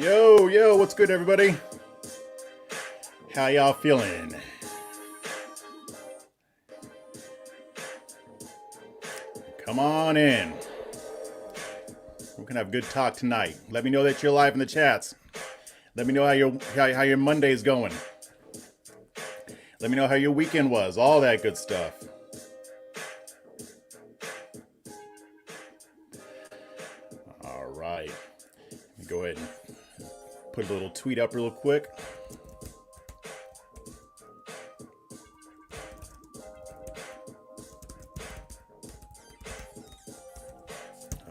Yo, what's good, everybody? How y'all feeling? Come on in. We can have good talk tonight. Let me know that you're live in the chats. Let me know how your Monday's going. Let me know how your weekend was. All that good stuff. All right. Let me go ahead and put a little tweet up real quick.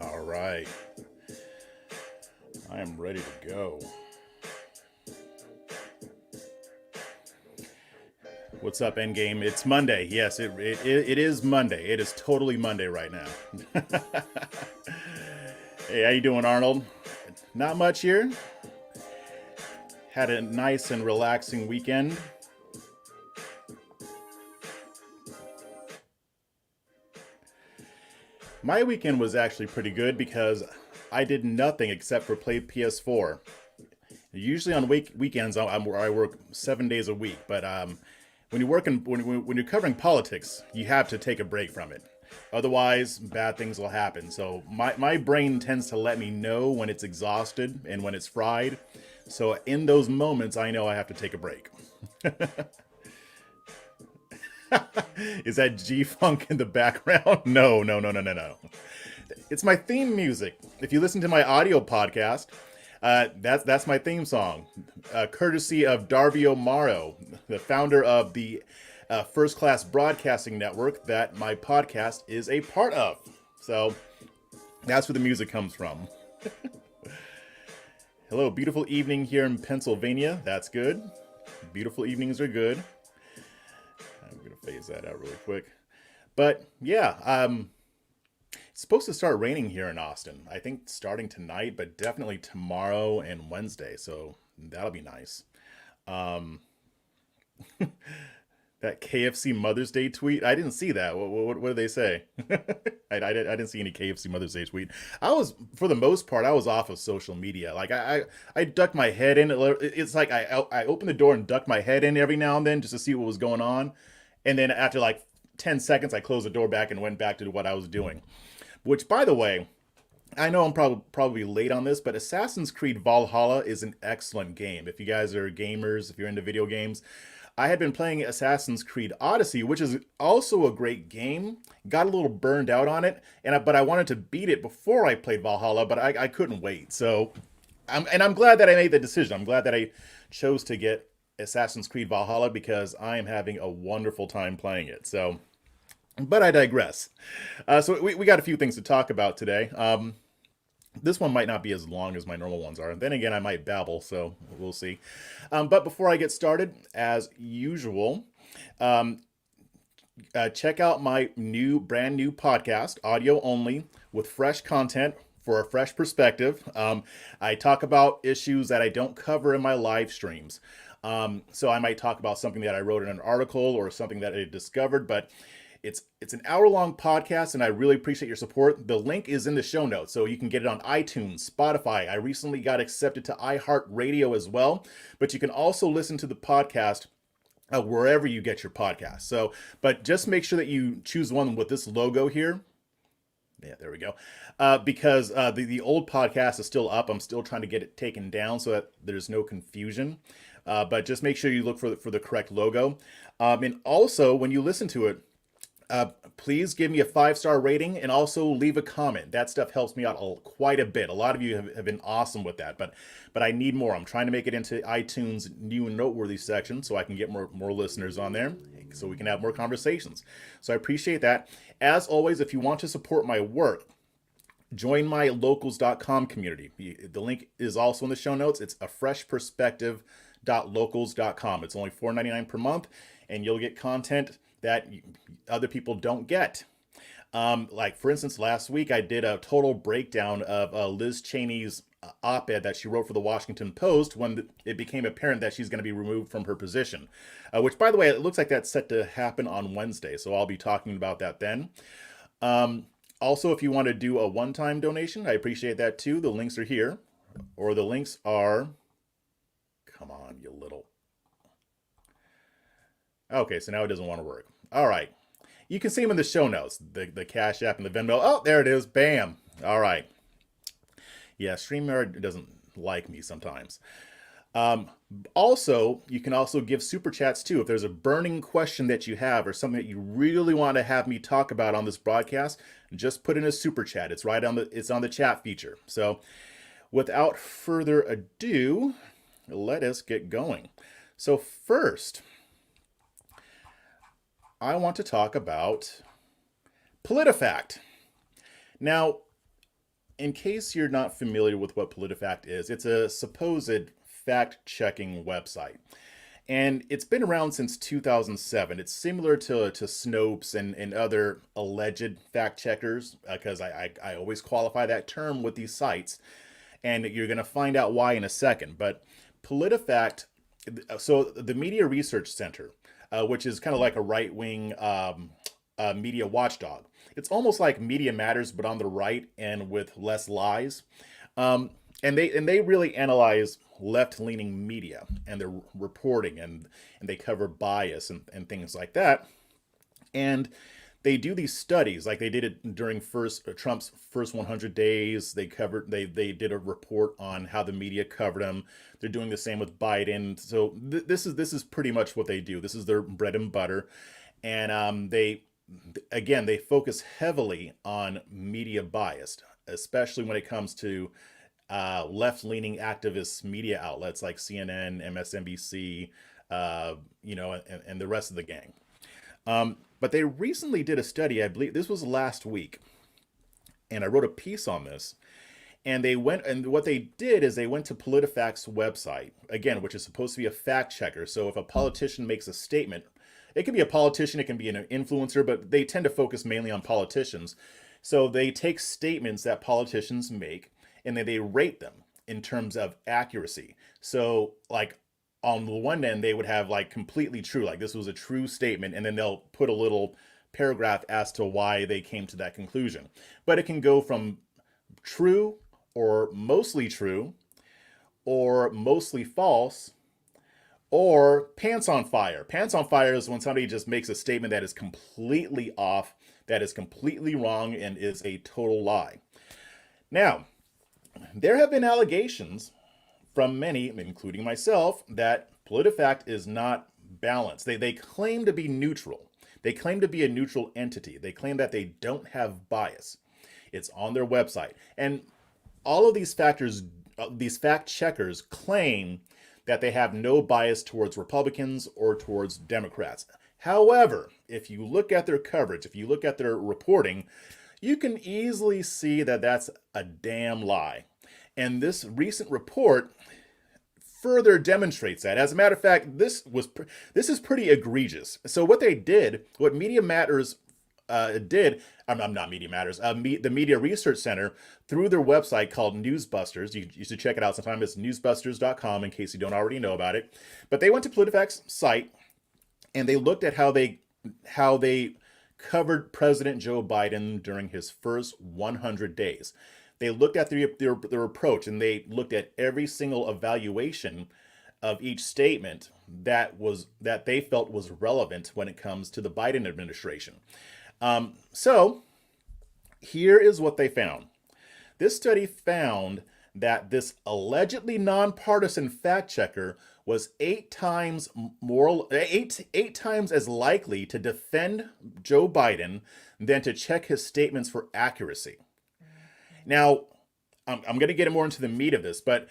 All right. I am ready to go. What's up, Endgame? It's Monday. Yes, it is Monday. It is totally Monday right now. Hey, how you doing, Arnold? Not much here. Had a nice and relaxing weekend. My weekend was actually pretty good because I did nothing except for play PS4. Usually on weekends, I work 7 days a week, but when you're covering politics, you have to take a break from it. Otherwise, bad things will happen. So my brain tends to let me know when it's exhausted and when it's fried. So in those moments, I know I have to take a break. Is that G-Funk in the background? No. It's my theme music. If you listen to my audio podcast, that's my theme song, courtesy of Darby O'Maro, the founder of the First Class Broadcasting Network that my podcast is a part of. So that's where the music comes from. Hello, beautiful evening here in Pennsylvania. That's good. Beautiful evenings are good. I'm going to phase that out really quick. But yeah, it's supposed to start raining here in Austin. I think starting tonight, but definitely tomorrow and Wednesday. So that'll be nice. That KFC Mother's Day tweet, I didn't see that. What did they say? I didn't see any KFC Mother's Day tweet. For the most part, I was off of social media. Like I ducked my head in. It's like I opened the door and ducked my head in every now and then just to see what was going on. And then after like 10 seconds, I closed the door back and went back to what I was doing. Which, by the way, I know I'm probably late on this, but Assassin's Creed Valhalla is an excellent game. If you guys are gamers, if you're into video games, I had been playing Assassin's Creed Odyssey, which is also a great game. Got a little burned out on it, but I wanted to beat it before I played Valhalla, but I couldn't wait. So, I'm glad that I made the decision. I'm glad that I chose to get Assassin's Creed Valhalla because I am having a wonderful time playing it. So, but I digress. So we got a few things to talk about today. This one might not be as long as my normal ones are. Then again, I might babble, so we'll see. But before I get started, as usual, check out my brand new podcast, audio only, with fresh content for a fresh perspective. I talk about issues that I don't cover in my live streams. So I might talk about something that I wrote in an article or something that I discovered, but it's an hour-long podcast, and I really appreciate your support. The link is in the show notes, so you can get it on iTunes, Spotify. I recently got accepted to iHeartRadio as well, but you can also listen to the podcast wherever you get your podcast. So, but just make sure that you choose one with this logo here. Yeah, there we go. Because the old podcast is still up. I'm still trying to get it taken down so that there's no confusion. But just make sure you look for the correct logo. And also, when you listen to it, please give me a 5-star rating and also leave a comment. That stuff helps me out quite a bit. A lot of you have been awesome with that, but I need more. I'm trying to make it into iTunes new and noteworthy section so I can get more listeners on there so we can have more conversations. So I appreciate that. As always, if you want to support my work, join my locals.com community. The link is also in the show notes. It's afreshperspective.locals.com. It's only $4.99 per month, and you'll get content that other people don't get. Like, for instance, last week I did a total breakdown of Liz Cheney's op-ed that she wrote for the Washington Post when it became apparent that she's going to be removed from her position. Which, by the way, it looks like that's set to happen on Wednesday, so I'll be talking about that then. Also, if you want to do a one-time donation, I appreciate that too. The links are here. or the links are, come on, you little. Okay, so now it doesn't want to work. All right. You can see them in the show notes, the Cash App and the Venmo. Oh, there it is. Bam. All right. Yeah, StreamYard doesn't like me sometimes. Um, Also, you can also give super chats too. If there's a burning question that you have or something that you really want to have me talk about on this broadcast, just put in a super chat. It's on the chat feature. So, without further ado, let us get going. So, first, I want to talk about PolitiFact. Now, in case you're not familiar with what PolitiFact is, it's a supposed fact-checking website. And it's been around since 2007. It's similar to Snopes and other alleged fact checkers, because I always qualify that term with these sites. And you're going to find out why in a second. But PolitiFact, so the Media Research Center, which is kind of like a right-wing media watchdog. It's almost like Media Matters, but on the right and with less lies. And they really analyze left-leaning media and their reporting, and they cover bias and things like that. And they do these studies, like they did it during Trump's first 100 days. They did a report on how the media covered him. They're doing the same with Biden. So this is pretty much what they do. This is their bread and butter. And they focus heavily on media bias, especially when it comes to left-leaning activist media outlets like CNN, MSNBC, and the rest of the gang. But they recently did a study, I believe this was last week, and I wrote a piece on this. And what they did is they went to PolitiFact's website, again, which is supposed to be a fact checker. So if a politician makes a statement, it can be a politician, it can be an influencer, but they tend to focus mainly on politicians. So they take statements that politicians make and then they rate them in terms of accuracy. So like on the one end, they would have like completely true, like this was a true statement, and then they'll put a little paragraph as to why they came to that conclusion. But it can go from true or mostly false, or pants on fire. Pants on fire is when somebody just makes a statement that is completely off, that is completely wrong, and is a total lie. Now, there have been allegations from many, including myself, that PolitiFact is not balanced. They claim to be neutral. They claim to be a neutral entity. They claim that they don't have bias. It's on their website. And all of these these fact checkers claim that they have no bias towards Republicans or towards Democrats. However, if you look at their coverage, if you look at their reporting, you can easily see that that's a damn lie. And this recent report further demonstrates that. As a matter of fact, this is pretty egregious. So what Media Matters did, I'm not Media Matters, the Media Research Center, through their website called Newsbusters. You should check it out sometime. It's newsbusters.com in case you don't already know about it. But they went to PolitiFact's site and they looked at how they covered President Joe Biden during his first 100 days. They looked at their approach, and they looked at every single evaluation of each statement that they felt was relevant when it comes to the Biden administration. So here is what they found. This study found that this allegedly nonpartisan fact checker was eight times as likely to defend Joe Biden than to check his statements for accuracy. Now, I'm going to get more into the meat of this, but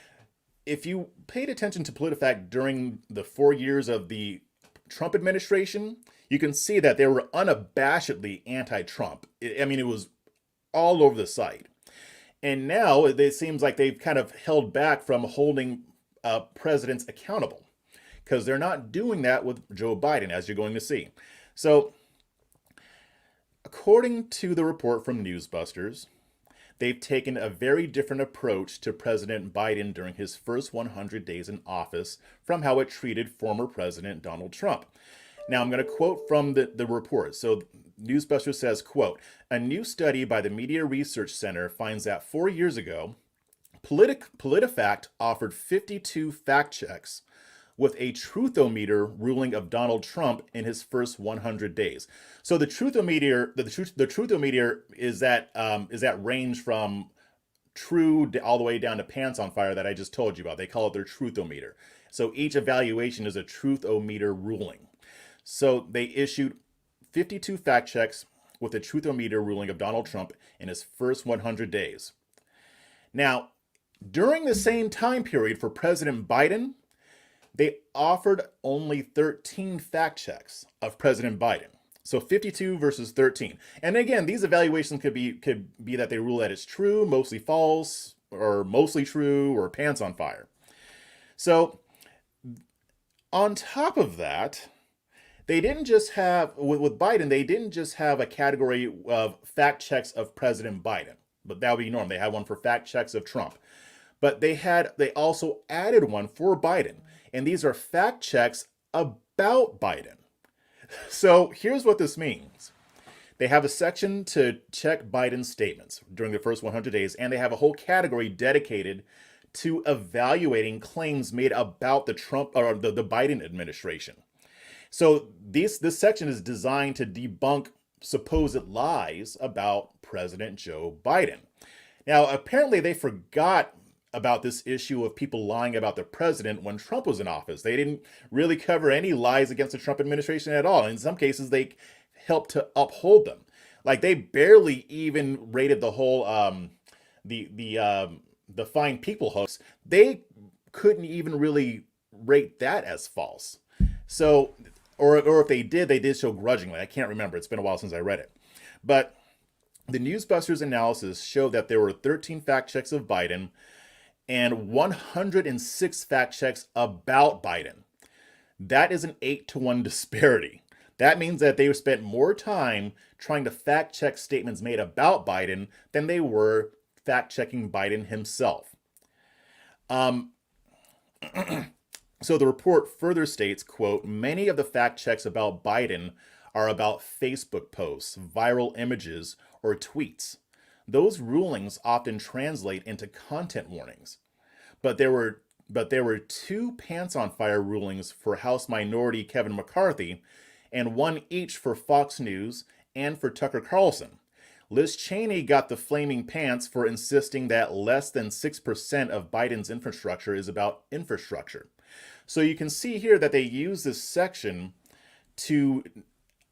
if you paid attention to PolitiFact during the 4 years of the Trump administration, you can see that they were unabashedly anti-Trump. It was all over the site. And now it seems like they've kind of held back from holding presidents accountable, because they're not doing that with Joe Biden, as you're going to see. So, according to the report from Newsbusters, they've taken a very different approach to President Biden during his first 100 days in office from how it treated former President Donald Trump. Now, I'm going to quote from the report. So Newsbusters says, quote, "A new study by the Media Research Center finds that 4 years ago, PolitiFact offered 52 fact checks with a truthometer ruling of Donald Trump in his first 100 days. So the truthometer is that range from true all the way down to pants on fire that I just told you about. They call it their truthometer. So each evaluation is a truthometer ruling. So they issued 52 fact checks with a truthometer ruling of Donald Trump in his first 100 days. Now, during the same time period for President Biden, they offered only 13 fact checks of President Biden. So 52 versus 13. And again, these evaluations could be that they rule that it's true, mostly false, or mostly true, or pants on fire. So on top of that, they didn't just have, with Biden, they didn't just have a category of fact checks of President Biden, but that would be normal. They had one for fact checks of Trump. But they also added one for Biden. And these are fact checks about Biden. So here's what this means. They have a section to check Biden's statements during the first 100 days, and they have a whole category dedicated to evaluating claims made about the Trump or the Biden administration. So this section is designed to debunk supposed lies about President Joe Biden. Now, apparently they forgot about this issue of people lying about the president when Trump was in office. They didn't really cover any lies against the Trump administration at all. In some cases, they helped to uphold them. Like they barely even rated the whole the Fine People hoax. They couldn't even really rate that as false. So, or if they did so grudgingly. I can't remember. It's been a while since I read it. But the Newsbusters analysis showed that there were 13 fact checks of Biden and 106 fact checks about Biden. That is an 8-to-1 disparity. That means that they spent more time trying to fact check statements made about Biden than they were fact checking Biden himself. So the report further states, quote, many of the fact checks about Biden are about Facebook posts, viral images, or tweets. Those rulings often translate into content warnings. But there were 2 pants on fire rulings for House Minority Kevin McCarthy and one each for Fox News and for Tucker Carlson. Liz Cheney got the flaming pants for insisting that less than 6% of Biden's infrastructure is about infrastructure. So you can see here that they use this section to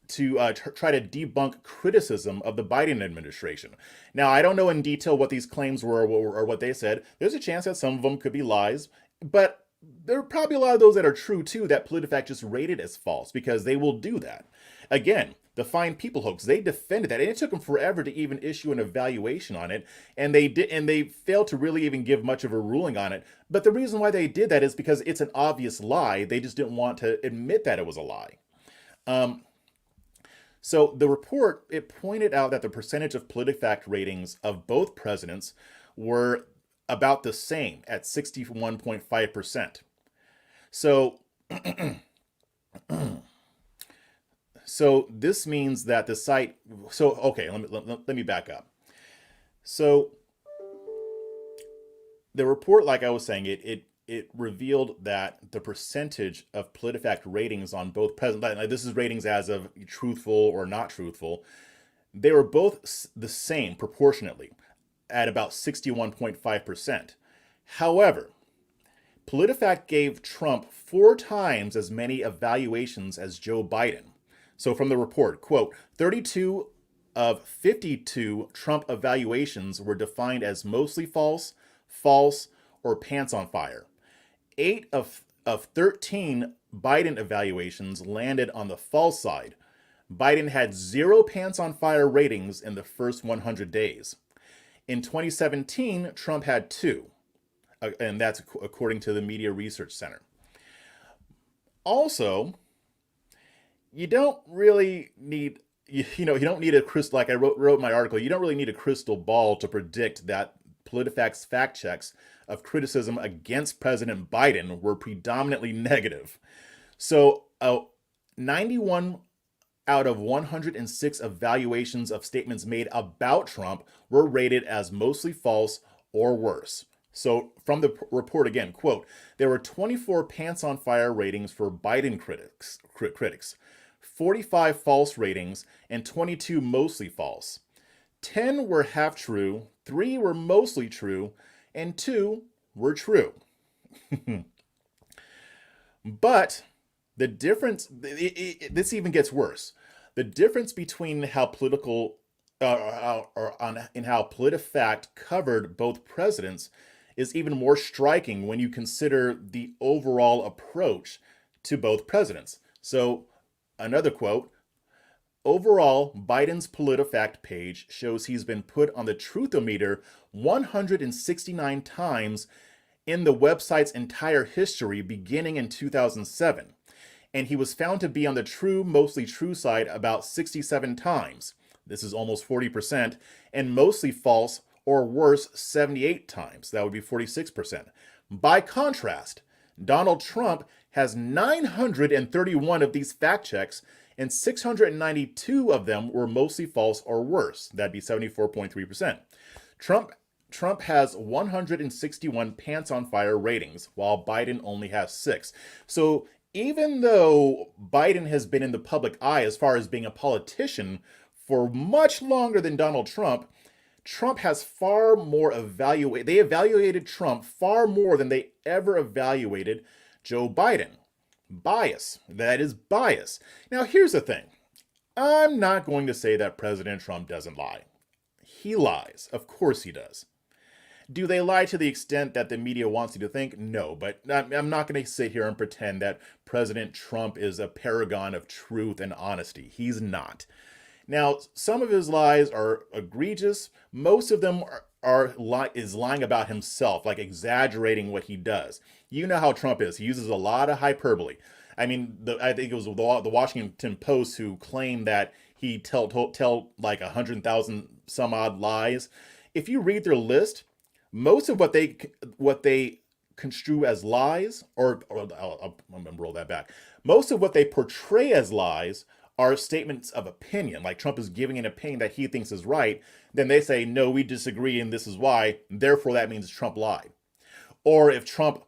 try to debunk criticism of the Biden administration. Now, I don't know in detail what these claims were or what they said. There's a chance that some of them could be lies, but there are probably a lot of those that are true too that PolitiFact just rated as false because they will do that. Again, the Fine People hoax, they defended that, and it took them forever to even issue an evaluation on it, and they failed to really even give much of a ruling on it. But the reason why they did that is because it's an obvious lie. They just didn't want to admit that it was a lie. So the report, it pointed out that the percentage of PolitiFact ratings of both presidents were about the same at 61.5%. So, so this means that the site, so, okay, let me back up. So the report, like I was saying, it revealed that the percentage of PolitiFact ratings on both presidents, like this is ratings as of truthful or not truthful, they were both the same proportionately at about 61.5%. However, PolitiFact gave Trump 4 times as many evaluations as Joe Biden. So from the report, quote, 32 of 52 Trump evaluations were defined as mostly false, or pants on fire. 8 of 13 Biden evaluations landed on the false side. Biden had 0 pants on fire ratings in the first 100 days. In 2017, Trump had 2, and that's according to the Media Research Center. Also, you don't really need, you don't need a crystal, like I wrote in my article, you don't really need a crystal ball to predict that PolitiFact's fact checks of criticism against President Biden were predominantly negative. So 91 out of 106 evaluations of statements made about Trump were rated as mostly false or worse. So from the report again, quote, there were 24 pants on fire ratings for Biden critics, 45 false ratings, and 22 mostly false. 10 were half true, 3 were mostly true, and 2 were true. But the difference, this even gets worse. The difference between how political, in how PolitiFact covered both presidents is even more striking when you consider the overall approach to both presidents. So, another quote, overall, Biden's PolitiFact page shows he's been put on the truthometer 169 times in the website's entire history beginning in 2007. And he was found to be on the true, mostly true side about 67 times. This is almost 40%, and mostly false or worse 78 times. That would be 46%. By contrast, Donald Trump has 931 of these fact checks, and 692 of them were mostly false or worse. That'd be 74.3%. Trump has 161 pants on fire ratings, while Biden only has 6. So even though Biden has been in the public eye as far as being a politician for much longer than Donald Trump, Trump has far more they evaluated Trump far more than they ever evaluated Joe Biden. Bias. That is bias. Now, here's the thing. I'm not going to say that President Trump doesn't lie. He lies. Of course he does. Do they lie to the extent that the media wants you to think? No, but I'm not going to sit here and pretend that President Trump is a paragon of truth and honesty. He's not. Now, some of his lies are egregious. Most of them is lying about himself, like exaggerating what he does. You know how Trump is. He uses a lot of hyperbole. I mean, I think it was the Washington Post who claimed that he tell like 100,000 some odd lies. If you read their list, most of what they construe as lies, or I'm gonna roll that back. Most of what they portray as lies are statements of opinion. Like Trump is giving an opinion that he thinks is right. Then they say, no, we disagree, and this is why. Therefore, that means Trump lied. Or if Trump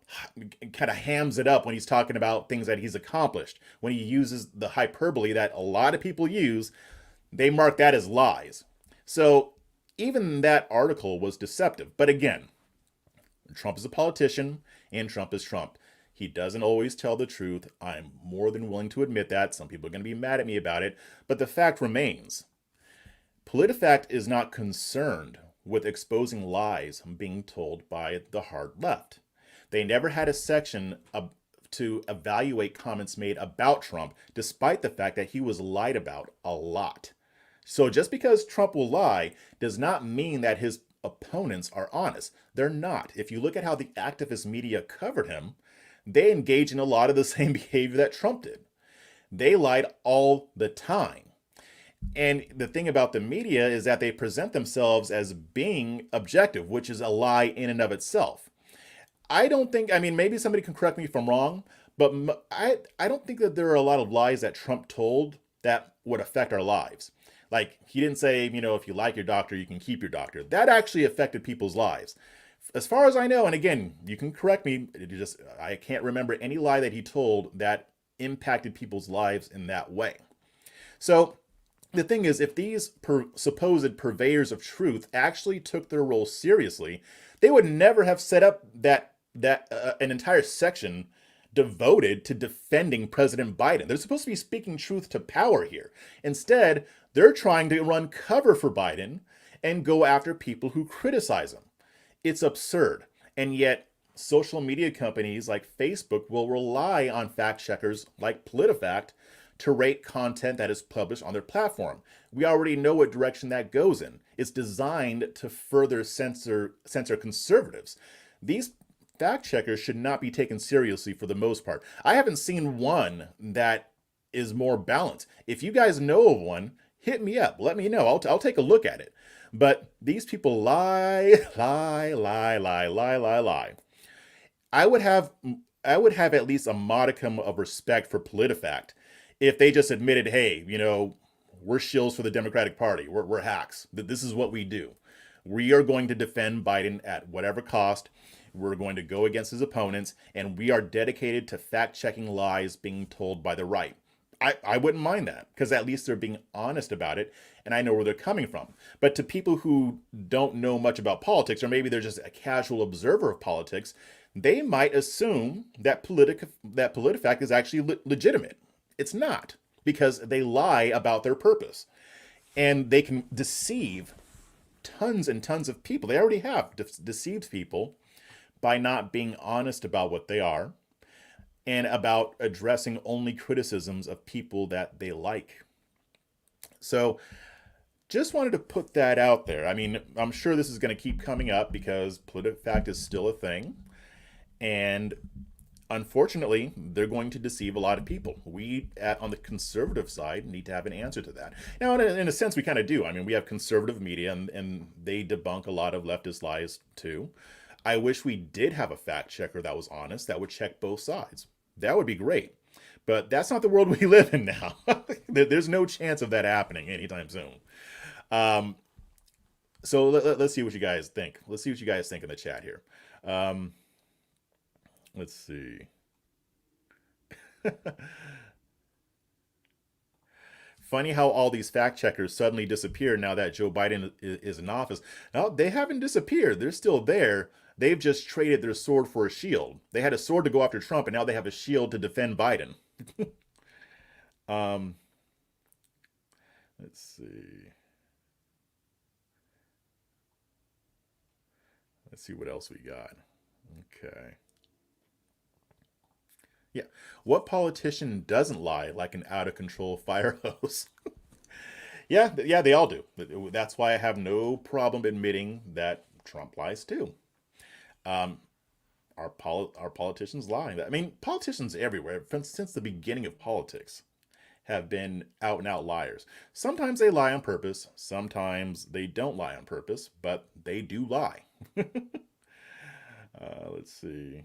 kind of hams it up when he's talking about things that he's accomplished, when he uses the hyperbole that a lot of people use, they mark that as lies. So even that article was deceptive. But again, Trump is a politician and Trump is Trump. He doesn't always tell the truth. I'm more than willing to admit that. Some people are going to be mad at me about it. But the fact remains. PolitiFact is not concerned with exposing lies being told by the hard left. They never had a section to evaluate comments made about Trump, despite the fact that he was lied about a lot. So just because Trump will lie does not mean that his opponents are honest. They're not. If you look at how the activist media covered him, they engage in a lot of the same behavior that Trump did. They lied all the time. And the thing about the media is that they present themselves as being objective, which is a lie in and of itself. I don't think, maybe somebody can correct me if I'm wrong, but I don't think that there are a lot of lies that Trump told that would affect our lives. Like, he didn't say, if you like your doctor, you can keep your doctor. That actually affected people's lives. As far as I know, and again, you can correct me, I can't remember any lie that he told that impacted people's lives in that way. So the thing is, if these supposed purveyors of truth actually took their role seriously, they would never have set up an entire section devoted to defending President Biden. They're supposed to be speaking truth to power here. Instead, they're trying to run cover for Biden and go after people who criticize him. It's absurd. And yet, social media companies like Facebook will rely on fact checkers like PolitiFact to rate content that is published on their platform. We already know what direction that goes in. It's designed to further censor conservatives. These fact checkers should not be taken seriously for the most part. I haven't seen one that is more balanced. If you guys know of one, hit me up. Let me know. I'll take a look at it. But these people lie. I would have at least a modicum of respect for PolitiFact if they just admitted, hey, we're shills for the Democratic Party. We're hacks. This is what we do. We are going to defend Biden at whatever cost. We're going to go against his opponents, and we are dedicated to fact-checking lies being told by the right. I wouldn't mind that, because at least they're being honest about it, and I know where they're coming from. But to people who don't know much about politics, or maybe they're just a casual observer of politics, they might assume that PolitiFact is actually legitimate. It's not, because they lie about their purpose. And they can deceive tons and tons of people. They already have deceived people by not being honest about what they are and about addressing only criticisms of people that they like. So just wanted to put that out there. I mean, I'm sure this is going to keep coming up because PolitiFact is still a thing. And unfortunately, they're going to deceive a lot of people. We, on the conservative side, need to have an answer to that. Now, in a sense, we kind of do. I mean, we have conservative media, and they debunk a lot of leftist lies, too. I wish we did have a fact checker that was honest, that would check both sides. That would be great. But that's not the world we live in now. There's no chance of that happening anytime soon. So let's see what you guys think. Let's see what you guys think in the chat here. Let's see. Funny how all these fact checkers suddenly disappear now that Joe Biden is in office. No, they haven't disappeared. They're still there. They've just traded their sword for a shield. They had a sword to go after Trump, and now they have a shield to defend Biden. Let's see. Let's see what else we got. Okay. Yeah. What politician doesn't lie like an out-of-control fire hose? Yeah, they all do. That's why I have no problem admitting that Trump lies too. Our politicians lie. I mean, politicians everywhere, since the beginning of politics, have been out-and-out liars. Sometimes they lie on purpose. Sometimes they don't lie on purpose, but they do lie. Let's see.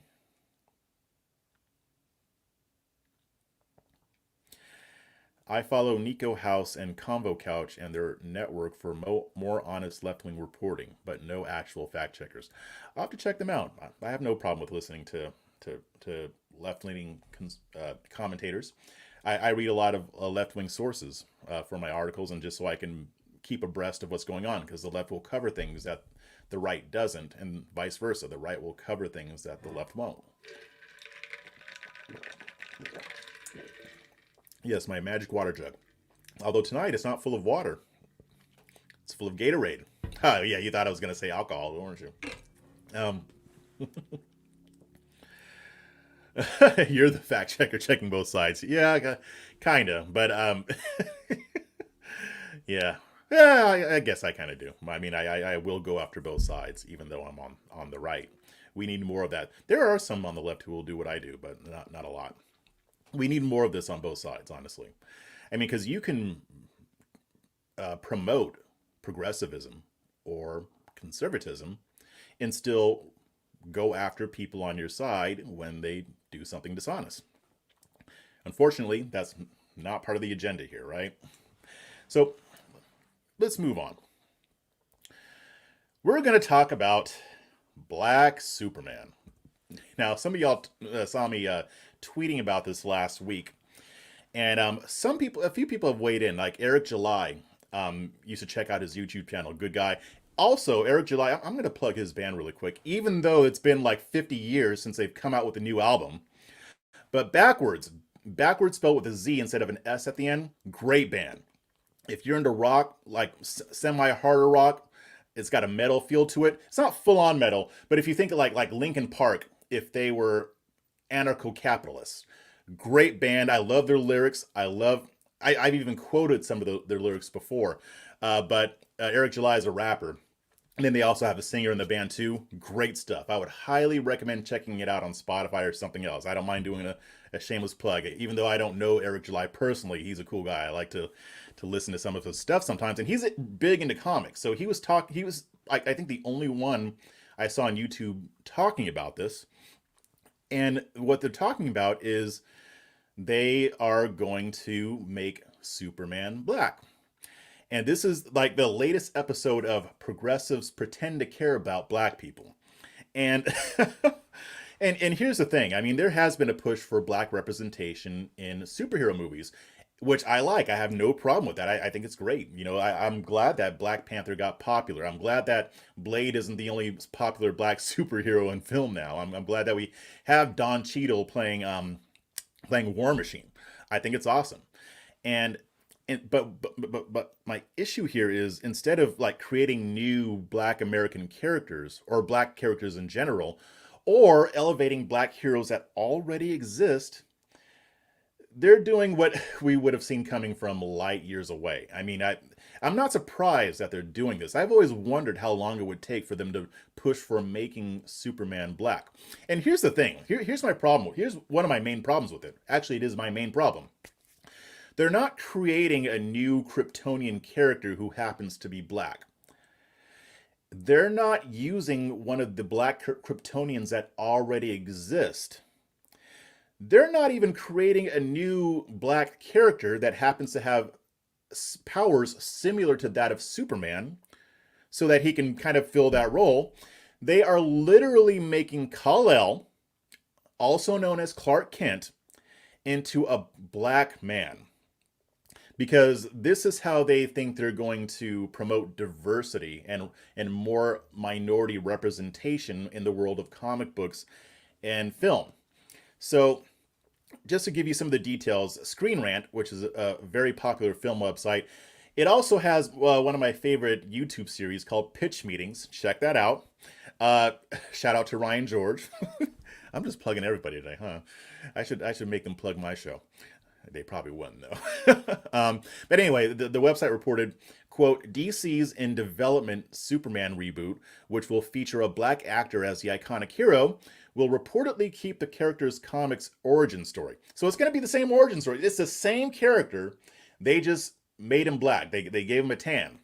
I follow Nico House and Convo Couch and their network for more honest left-wing reporting, but no actual fact-checkers. I'll have to check them out. I have no problem with listening to left-leaning commentators. I read a lot of left-wing sources for my articles, and just so I can keep abreast of what's going on, because the left will cover things that the right doesn't, and vice versa. The right will cover things that the left won't. Yes, my magic water jug. Although tonight it's not full of water. It's full of Gatorade. Oh, yeah, you thought I was going to say alcohol, weren't you? You're the fact checker checking both sides. Yeah, kind of. But, yeah. Yeah, I guess I kind of do. I mean, I will go after both sides, even though I'm on the right. We need more of that. There are some on the left who will do what I do, but not a lot. We need more of this on both sides, honestly. I mean, because you can promote progressivism or conservatism and still go after people on your side when they do something dishonest. Unfortunately, that's not part of the agenda here, right? So let's move on. We're going to talk about Black Superman. Now, some of y'all saw me tweeting about this last week, and a few people have weighed in, like Eric July. Used to check out his YouTube channel, good guy. Also, Eric July, I'm going to plug his band really quick, even though it's been like 50 years since they've come out with a new album. But Backwards spelled with a Z instead of an S at the end, great band. If you're into rock, like semi-harder rock, it's got a metal feel to it. It's not full-on metal, but if you think of like Linkin Park, if they were anarcho-capitalists. Great band. I love their lyrics. I've even quoted some of their lyrics before. But Eric July is a rapper. And then they also have a singer in the band too. Great stuff. I would highly recommend checking it out on Spotify or something else. I don't mind doing a shameless plug. Even though I don't know Eric July personally, he's a cool guy. I like to listen to some of his stuff sometimes. And he's big into comics. So he was I think the only one I saw on YouTube talking about this. And what they're talking about is they are going to make Superman black. And this is like the latest episode of Progressives Pretend to Care About Black People. And and here's the thing. I mean, there has been a push for black representation in superhero movies, which I like. I have no problem with that. I think it's great. I'm glad that Black Panther got popular. I'm glad that Blade isn't the only popular black superhero in film now. I'm glad that we have Don Cheadle playing War Machine. I think it's awesome. And but my issue here is, instead of like creating new black American characters or black characters in general, or elevating black heroes that already exist, they're doing what we would have seen coming from light years away. I mean, I'm not surprised that they're doing this. I've always wondered how long it would take for them to push for making Superman black. And here's the thing. Here's my problem. Here's one of my main problems with it. Actually, it is my main problem. They're not creating a new Kryptonian character who happens to be black. They're not using one of the black Kryptonians that already exist. They're not even creating a new black character that happens to have powers similar to that of Superman so that he can kind of fill that role. They are literally making Kal-El, also known as Clark Kent, into a black man. Because this is how they think they're going to promote diversity and more minority representation in the world of comic books and film. So, just to give you some of the details, Screen Rant, which is a very popular film website, it also has one of my favorite YouTube series called Pitch Meetings. Check that out. Shout out to Ryan George. I'm just plugging everybody today, huh? I should make them plug my show. They probably wouldn't, though. But anyway, the website reported, quote, DC's in development Superman reboot, which will feature a black actor as the iconic hero, will reportedly keep the character's comics origin story. So it's going to be the same origin story. It's the same character. They just made him black. They gave him a tan.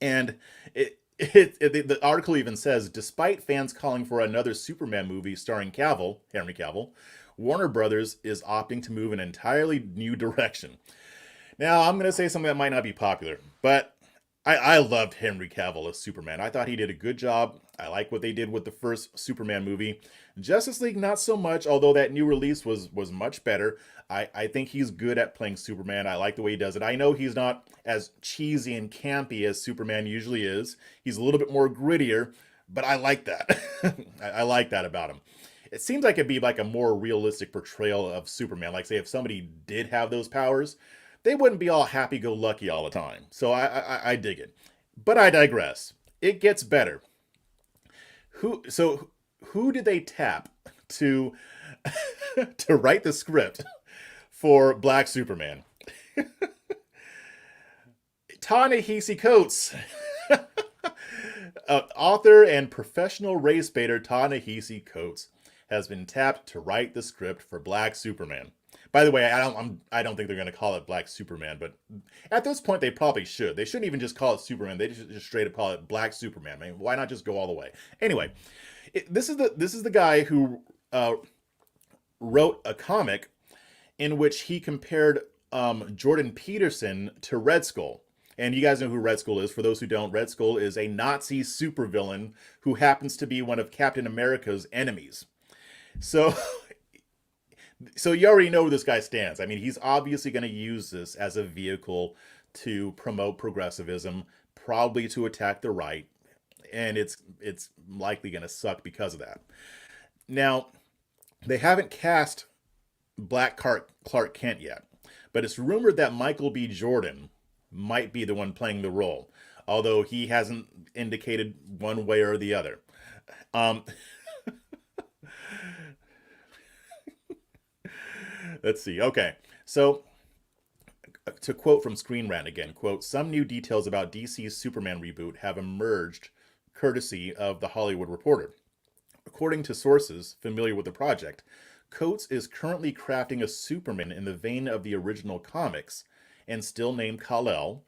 And the article even says, despite fans calling for another Superman movie starring Henry Cavill, Warner Brothers is opting to move in an entirely new direction. Now, I'm going to say something that might not be popular, but I loved Henry Cavill as Superman. I thought he did a good job. I like what they did with the first Superman movie. Justice League, not so much, although that new release was much better. I think he's good at playing Superman. I like the way he does it. I know he's not as cheesy and campy as Superman usually is. He's a little bit more grittier, but I like that. I like that about him. It seems like it'd be like a more realistic portrayal of Superman. Like, say, if somebody did have those powers, they wouldn't be all happy-go-lucky all the time. So I dig it. But I digress. It gets better. Who did they tap to to write the script for Black Superman? Ta-Nehisi Coates. Author and professional race baiter Ta-Nehisi Coates has been tapped to write the script for Black Superman. By the way, I don't think they're going to call it Black Superman, but at this point they probably should. They shouldn't even just call it Superman. They just straight up call it Black Superman. I mean, why not just go all the way? Anyway, this is the guy who wrote a comic in which he compared Jordan Peterson to Red Skull. And you guys know who Red Skull is. For those who don't, Red Skull is a Nazi supervillain who happens to be one of Captain America's enemies. So you already know where this guy stands. I mean, he's obviously going to use this as a vehicle to promote progressivism, probably to attack the right, and it's likely going to suck because of that. Now, they haven't cast Black Clark Kent yet, but it's rumored that Michael B. Jordan might be the one playing the role, although he hasn't indicated one way or the other. Let's see. Okay. So, to quote from Screen Rant again, quote, some new details about DC's Superman reboot have emerged courtesy of The Hollywood Reporter. According to sources familiar with the project, Coates is currently crafting a Superman in the vein of the original comics and still named Kal-El,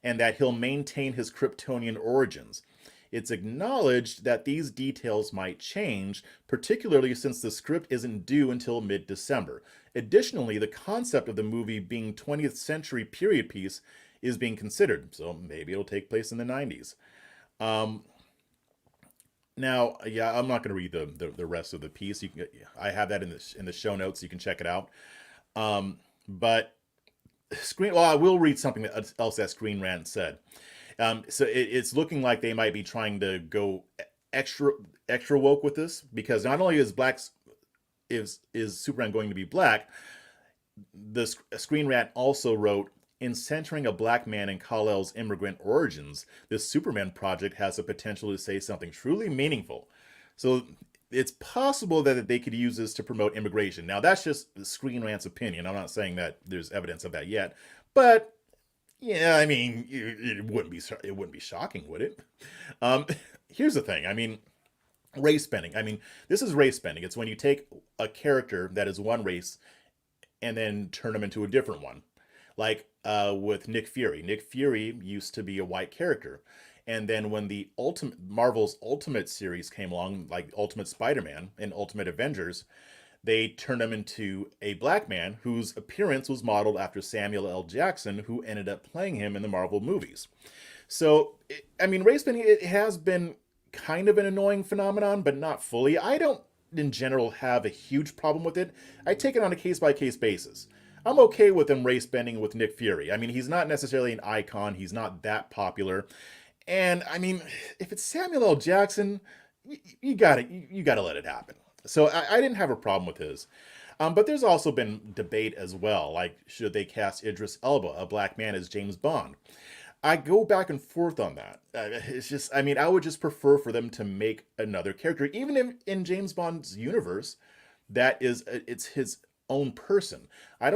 and that he'll maintain his Kryptonian origins. It's acknowledged that these details might change, particularly since the script isn't due until mid-December. Additionally, the concept of the movie being 20th century period piece is being considered, so maybe it'll take place in the 90s. Now, yeah, I'm not going to read the rest of the piece. I have that in the show notes. You can check it out. But well, I will read something else that Screen Rant said. So it's looking like they might be trying to go extra extra woke with this, because not only is Superman going to be black, the Screen Rant also wrote, in centering a black man in Kal-El's immigrant origins, this Superman project has the potential to say something truly meaningful. So it's possible that they could use this to promote immigration. Now, that's just the Screen Rant's opinion. I'm not saying that there's evidence of that yet, but yeah, I mean, it wouldn't be shocking, would it? Um, Here's the thing. I mean, race bending. I mean, this is race bending. It's when you take a character that is one race and then turn them into a different one. Like with Nick Fury. Nick Fury used to be a white character. And then when the ultimate Marvel's Ultimate series came along, like Ultimate Spider-Man and Ultimate Avengers, they turned him into a black man whose appearance was modeled after Samuel L. Jackson, who ended up playing him in the Marvel movies. So, I mean, race bending, it has been kind of an annoying phenomenon, but not fully. I don't, in general, have a huge problem with it. I take it on a case-by-case basis. I'm okay with them race bending with Nick Fury. I mean, he's not necessarily an icon. He's not that popular. And, I mean, if it's Samuel L. Jackson, you gotta let it happen. So I didn't have a problem with his. But there's also been debate as well. Like, should they cast Idris Elba, a black man, as James Bond? I go back and forth on that. It's just, I mean, I would just prefer for them to make another character, even if in James Bond's universe, it's his own person. I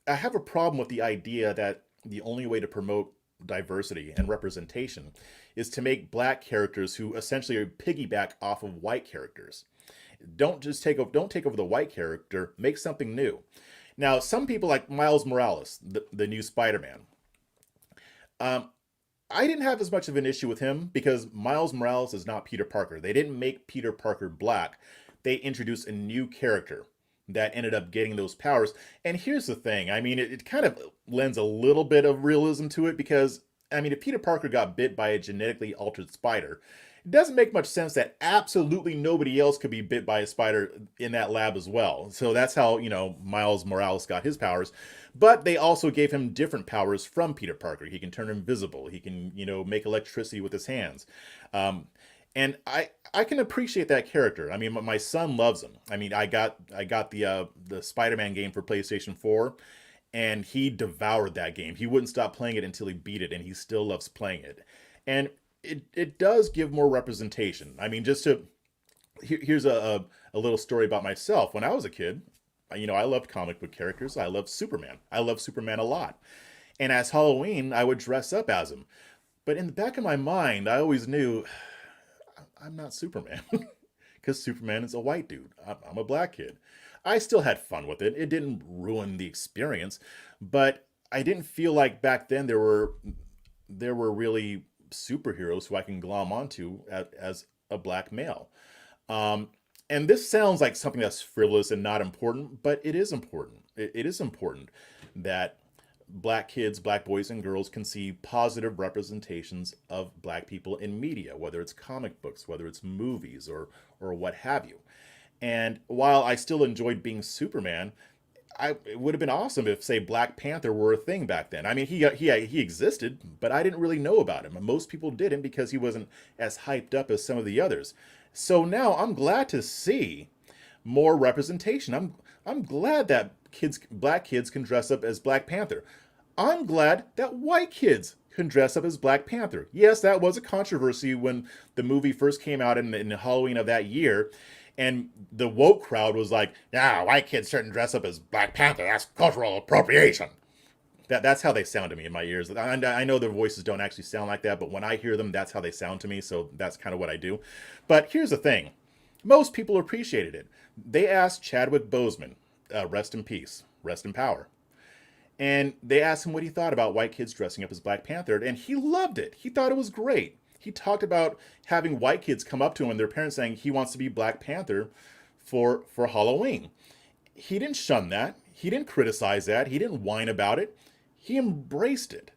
have a problem with the idea that the only way to promote diversity and representation is to make black characters who essentially are piggyback off of white characters. Don't take over the white character, make something new. Now, some people like Miles Morales, the new Spider-Man. Um, I didn't have as much of an issue with him because Miles Morales is not Peter Parker. They didn't make Peter Parker black. They introduced a new character that ended up getting those powers. And here's the thing. I mean, it kind of lends a little bit of realism to it because, I mean, if Peter Parker got bit by a genetically altered spider, it doesn't make much sense that absolutely nobody else could be bit by a spider in that lab as well. So that's how, Miles Morales got his powers. But they also gave him different powers from Peter Parker. He can turn invisible. He can, make electricity with his hands. And I can appreciate that character. I mean, my son loves him. I mean, I got the Spider-Man game for PlayStation 4, and he devoured that game. He wouldn't stop playing it until he beat it, and he still loves playing it. And it does give more representation. I mean, here's a little story about myself. When I was a kid, I loved comic book characters. I loved Superman. I loved Superman a lot. And as Halloween, I would dress up as him. But in the back of my mind, I always knew I'm not Superman because Superman is a white dude. I'm a black kid. I still had fun with it. It didn't ruin the experience, but I didn't feel like back then there were really superheroes who I can glom onto as a black male. And this sounds like something that's frivolous and not important, but it is important. It is important that black kids, black boys and girls can see positive representations of black people in media, whether it's comic books, whether it's movies or what have you. And while I still enjoyed being Superman, it would have been awesome if, say, Black Panther were a thing back then. I mean, he existed, but I didn't really know about him. Most people didn't because he wasn't as hyped up as some of the others. So now I'm glad to see more representation. I'm glad that black kids can dress up as Black Panther. I'm glad that white kids can dress up as Black Panther. Yes, that was a controversy when the movie first came out in Halloween of that year. And the woke crowd was like, "Yeah, white kids shouldn't dress up as Black Panther. That's cultural appropriation." That's how they sound to me in my ears. I know their voices don't actually sound like that, but when I hear them, that's how they sound to me. So that's kind of what I do. But here's the thing. Most people appreciated it. They asked Chadwick Boseman, rest in peace, rest in power. And they asked him what he thought about white kids dressing up as Black Panther, and he loved it. He thought it was great. He talked about having white kids come up to him and their parents saying he wants to be Black Panther for Halloween. He didn't shun that. He didn't criticize that. He didn't whine about it. He embraced it.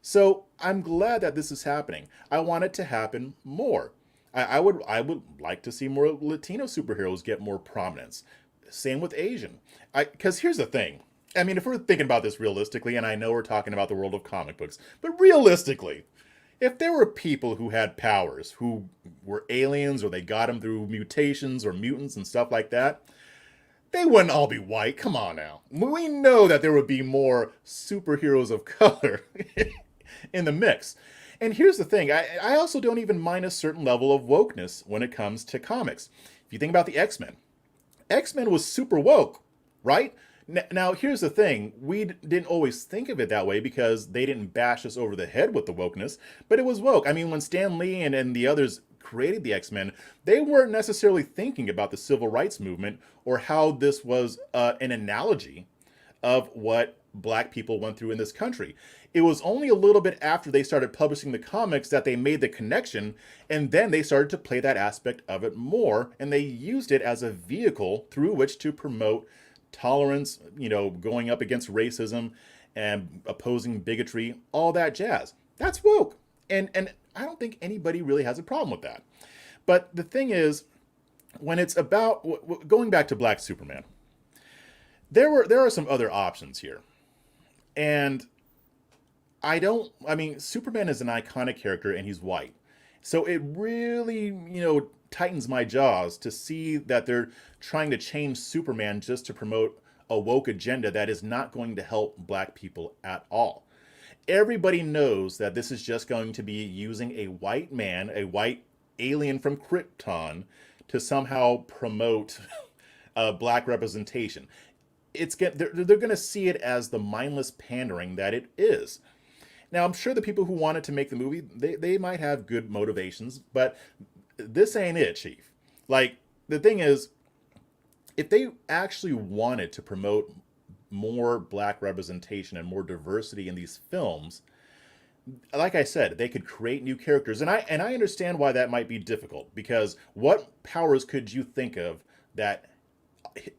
So I'm glad that this is happening. I want it to happen more. I would like to see more Latino superheroes get more prominence. Same with Asian. Because here's the thing. I mean, if we're thinking about this realistically, and I know we're talking about the world of comic books, but realistically, if there were people who had powers, who were aliens or they got them through mutations or mutants and stuff like that, they wouldn't all be white. Come on now. We know that there would be more superheroes of color in the mix. And here's the thing, I also don't even mind a certain level of wokeness when it comes to comics. If you think about the X-Men, X-Men was super woke, right? Now, here's the thing. We didn't always think of it that way because they didn't bash us over the head with the wokeness, but it was woke. I mean, when Stan Lee and the others created the X-Men, they weren't necessarily thinking about the civil rights movement or how this was an analogy of what black people went through in this country. It was only a little bit after they started publishing the comics that they made the connection, and then they started to play that aspect of it more, and they used it as a vehicle through which to promote tolerance, going up against racism and opposing bigotry, all that jazz. That's woke. And I don't think anybody really has a problem with that. But the thing is, when it's about going back to Black Superman, there are some other options here. And Superman is an iconic character and he's white. So it really, tightens my jaws to see that they're trying to change Superman just to promote a woke agenda that is not going to help black people at all. Everybody knows that this is just going to be using a white man, a white alien from Krypton, to somehow promote black representation. They're going to see it as the mindless pandering that it is. Now, I'm sure the people who wanted to make the movie, they might have good motivations, but this ain't it, Chief. Like, the thing is, if they actually wanted to promote more black representation and more diversity in these films, like I said, they could create new characters. And I understand why that might be difficult, because what powers could you think of that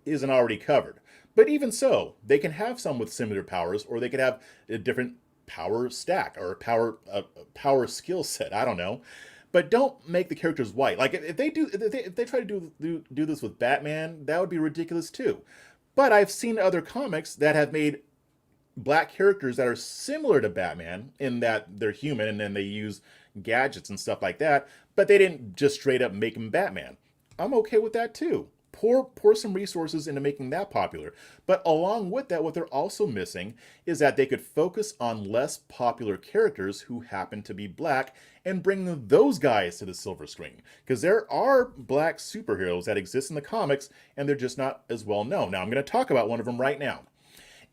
isn't already covered? But even so, they can have some with similar powers, or they could have a different power stack or power skill set. I don't know, but don't make the characters white. Like if they try to do this with Batman, that would be ridiculous too. But I've seen other comics that have made black characters that are similar to Batman in that they're human and then they use gadgets and stuff like that, but they didn't just straight up make him Batman. I'm okay with that too. Pour some resources into making that popular. But along with that, what they're also missing is that they could focus on less popular characters who happen to be black and bring those guys to the silver screen. Because there are black superheroes that exist in the comics and they're just not as well known. Now, I'm going to talk about one of them right now.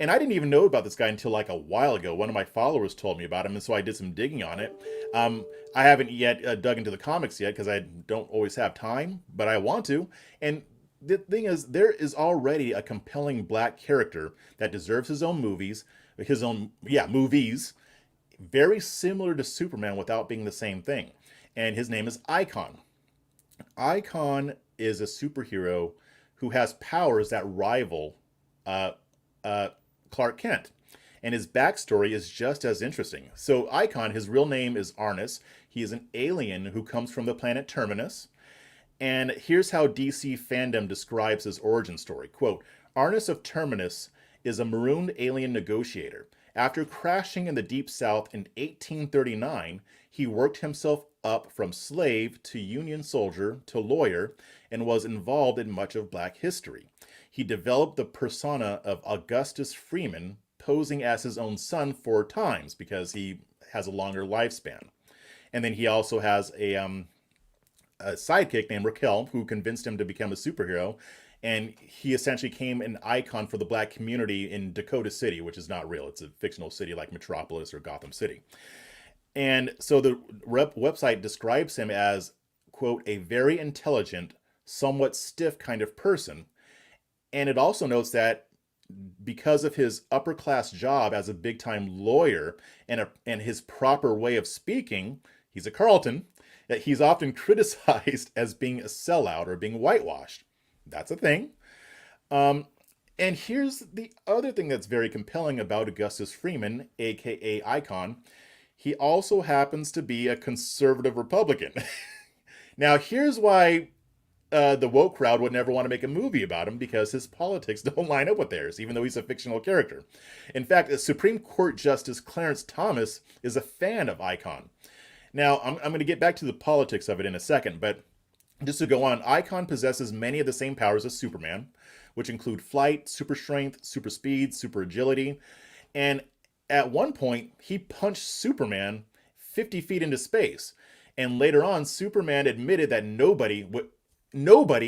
And I didn't even know about this guy until like a while ago. One of my followers told me about him, and so I did some digging on it. I haven't yet dug into the comics yet because I don't always have time, but I want to. And the thing is, there is already a compelling black character that deserves his own movies, movies, very similar to Superman without being the same thing. And his name is Icon. Icon is a superhero who has powers that rival Clark Kent. And his backstory is just as interesting. So Icon, his real name is Arnis. He is an alien who comes from the planet Terminus. And here's how DC fandom describes his origin story. Quote, Arnis of Terminus is a marooned alien negotiator. After crashing in the Deep South in 1839, he worked himself up from slave to Union soldier to lawyer and was involved in much of Black history. He developed the persona of Augustus Freeman, posing as his own son 4 times because he has a longer lifespan. And then he also has a sidekick named Raquel, who convinced him to become a superhero. And he essentially became an icon for the black community in Dakota City, which is not real. It's a fictional city like Metropolis or Gotham City. And so the website describes him as, quote, a very intelligent, somewhat stiff kind of person. And it also notes that because of his upper class job as a big time lawyer and his proper way of speaking, he's a Carlton, that he's often criticized as being a sellout or being whitewashed. That's a thing. And here's the other thing that's very compelling about Augustus Freeman, aka Icon. He also happens to be a conservative Republican. Now, here's why the woke crowd would never want to make a movie about him, because his politics don't line up with theirs, even though he's a fictional character. In fact, Supreme Court Justice Clarence Thomas is a fan of Icon. Now, I'm going to get back to the politics of it in a second, but just to go on, Icon possesses many of the same powers as Superman, which include flight, super strength, super speed, super agility. And at one point, he punched Superman 50 feet into space. And later on, Superman admitted that nobody,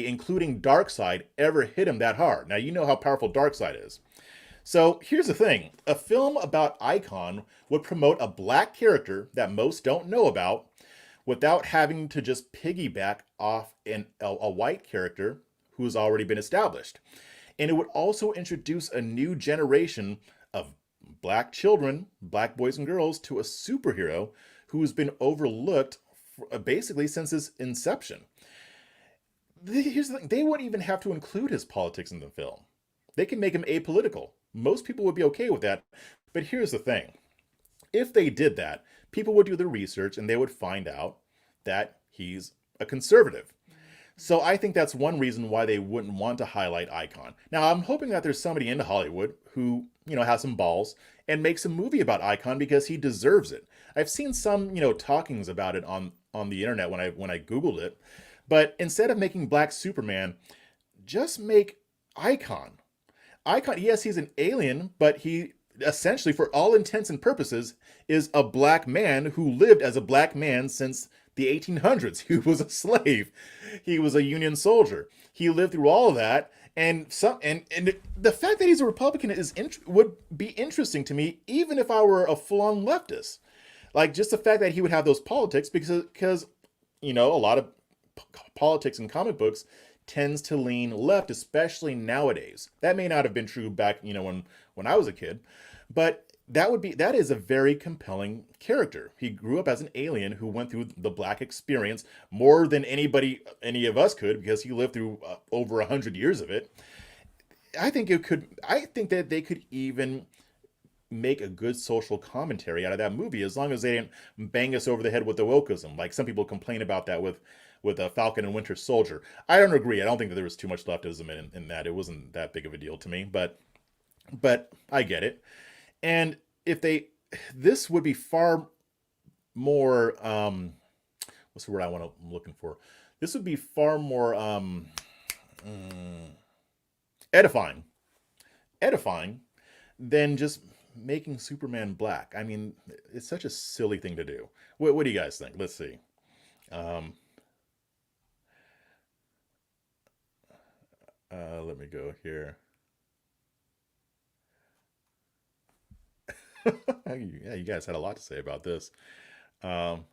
including Darkseid, ever hit him that hard. Now, you know how powerful Darkseid is. So here's the thing. A film about Icon would promote a black character that most don't know about without having to just piggyback off a white character who has already been established. And it would also introduce a new generation of black children, black boys and girls, to a superhero who's been overlooked basically since his inception. Here's the thing. They wouldn't even have to include his politics in the film. They can make him apolitical. Most people would be okay with that. But here's the thing. If they did that, people would do the research and they would find out that he's a conservative. So I think that's one reason why they wouldn't want to highlight Icon. Now, I'm hoping that there's somebody in Hollywood who, has some balls and makes a movie about Icon, because he deserves it. I've seen some, talkings about it on the internet when I Googled it. But instead of making Black Superman, just make Icon. Icon, yes, he's an alien, but he essentially, for all intents and purposes, is a black man who lived as a black man since the 1800s. He was a slave. He was a Union soldier. He lived through all of that. And the fact that he's a Republican would be interesting to me, even if I were a full-on leftist. Like, just the fact that he would have those politics, because a lot of politics in comic books tends to lean left, especially nowadays. That may not have been true back, when I was a kid, but that is a very compelling character. He grew up as an alien who went through the black experience more than any of us could, because he lived through over 100 years of it. I think that they could even make a good social commentary out of that movie, as long as they didn't bang us over the head with the wokeism. Like some people complain about that with a Falcon and Winter Soldier. I don't agree. I don't think that there was too much leftism in that. It wasn't that big of a deal to me, but I get it. And this would be far more, what's the word I'm looking for? This would be far more edifying than just making Superman black. I mean, it's such a silly thing to do. What do you guys think? Let's see. Let me go here. Yeah, you guys had a lot to say about this. Um,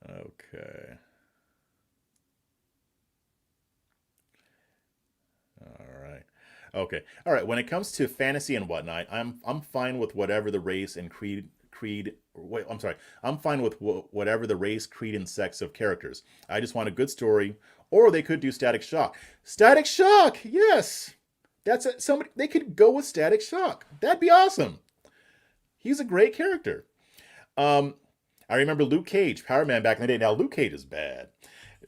okay. All right. Okay. All right. When it comes to fantasy and whatnot, I'm fine with whatever the race and creed. Wait, I'm sorry. I'm fine with whatever the race, creed, and sex of characters. I just want a good story. Or they could do Static Shock. Static Shock, yes. That's it. They could go with Static Shock. That'd be awesome. He's a great character. Um, I remember Luke Cage, Power Man back in the day. Now Luke Cage is bad.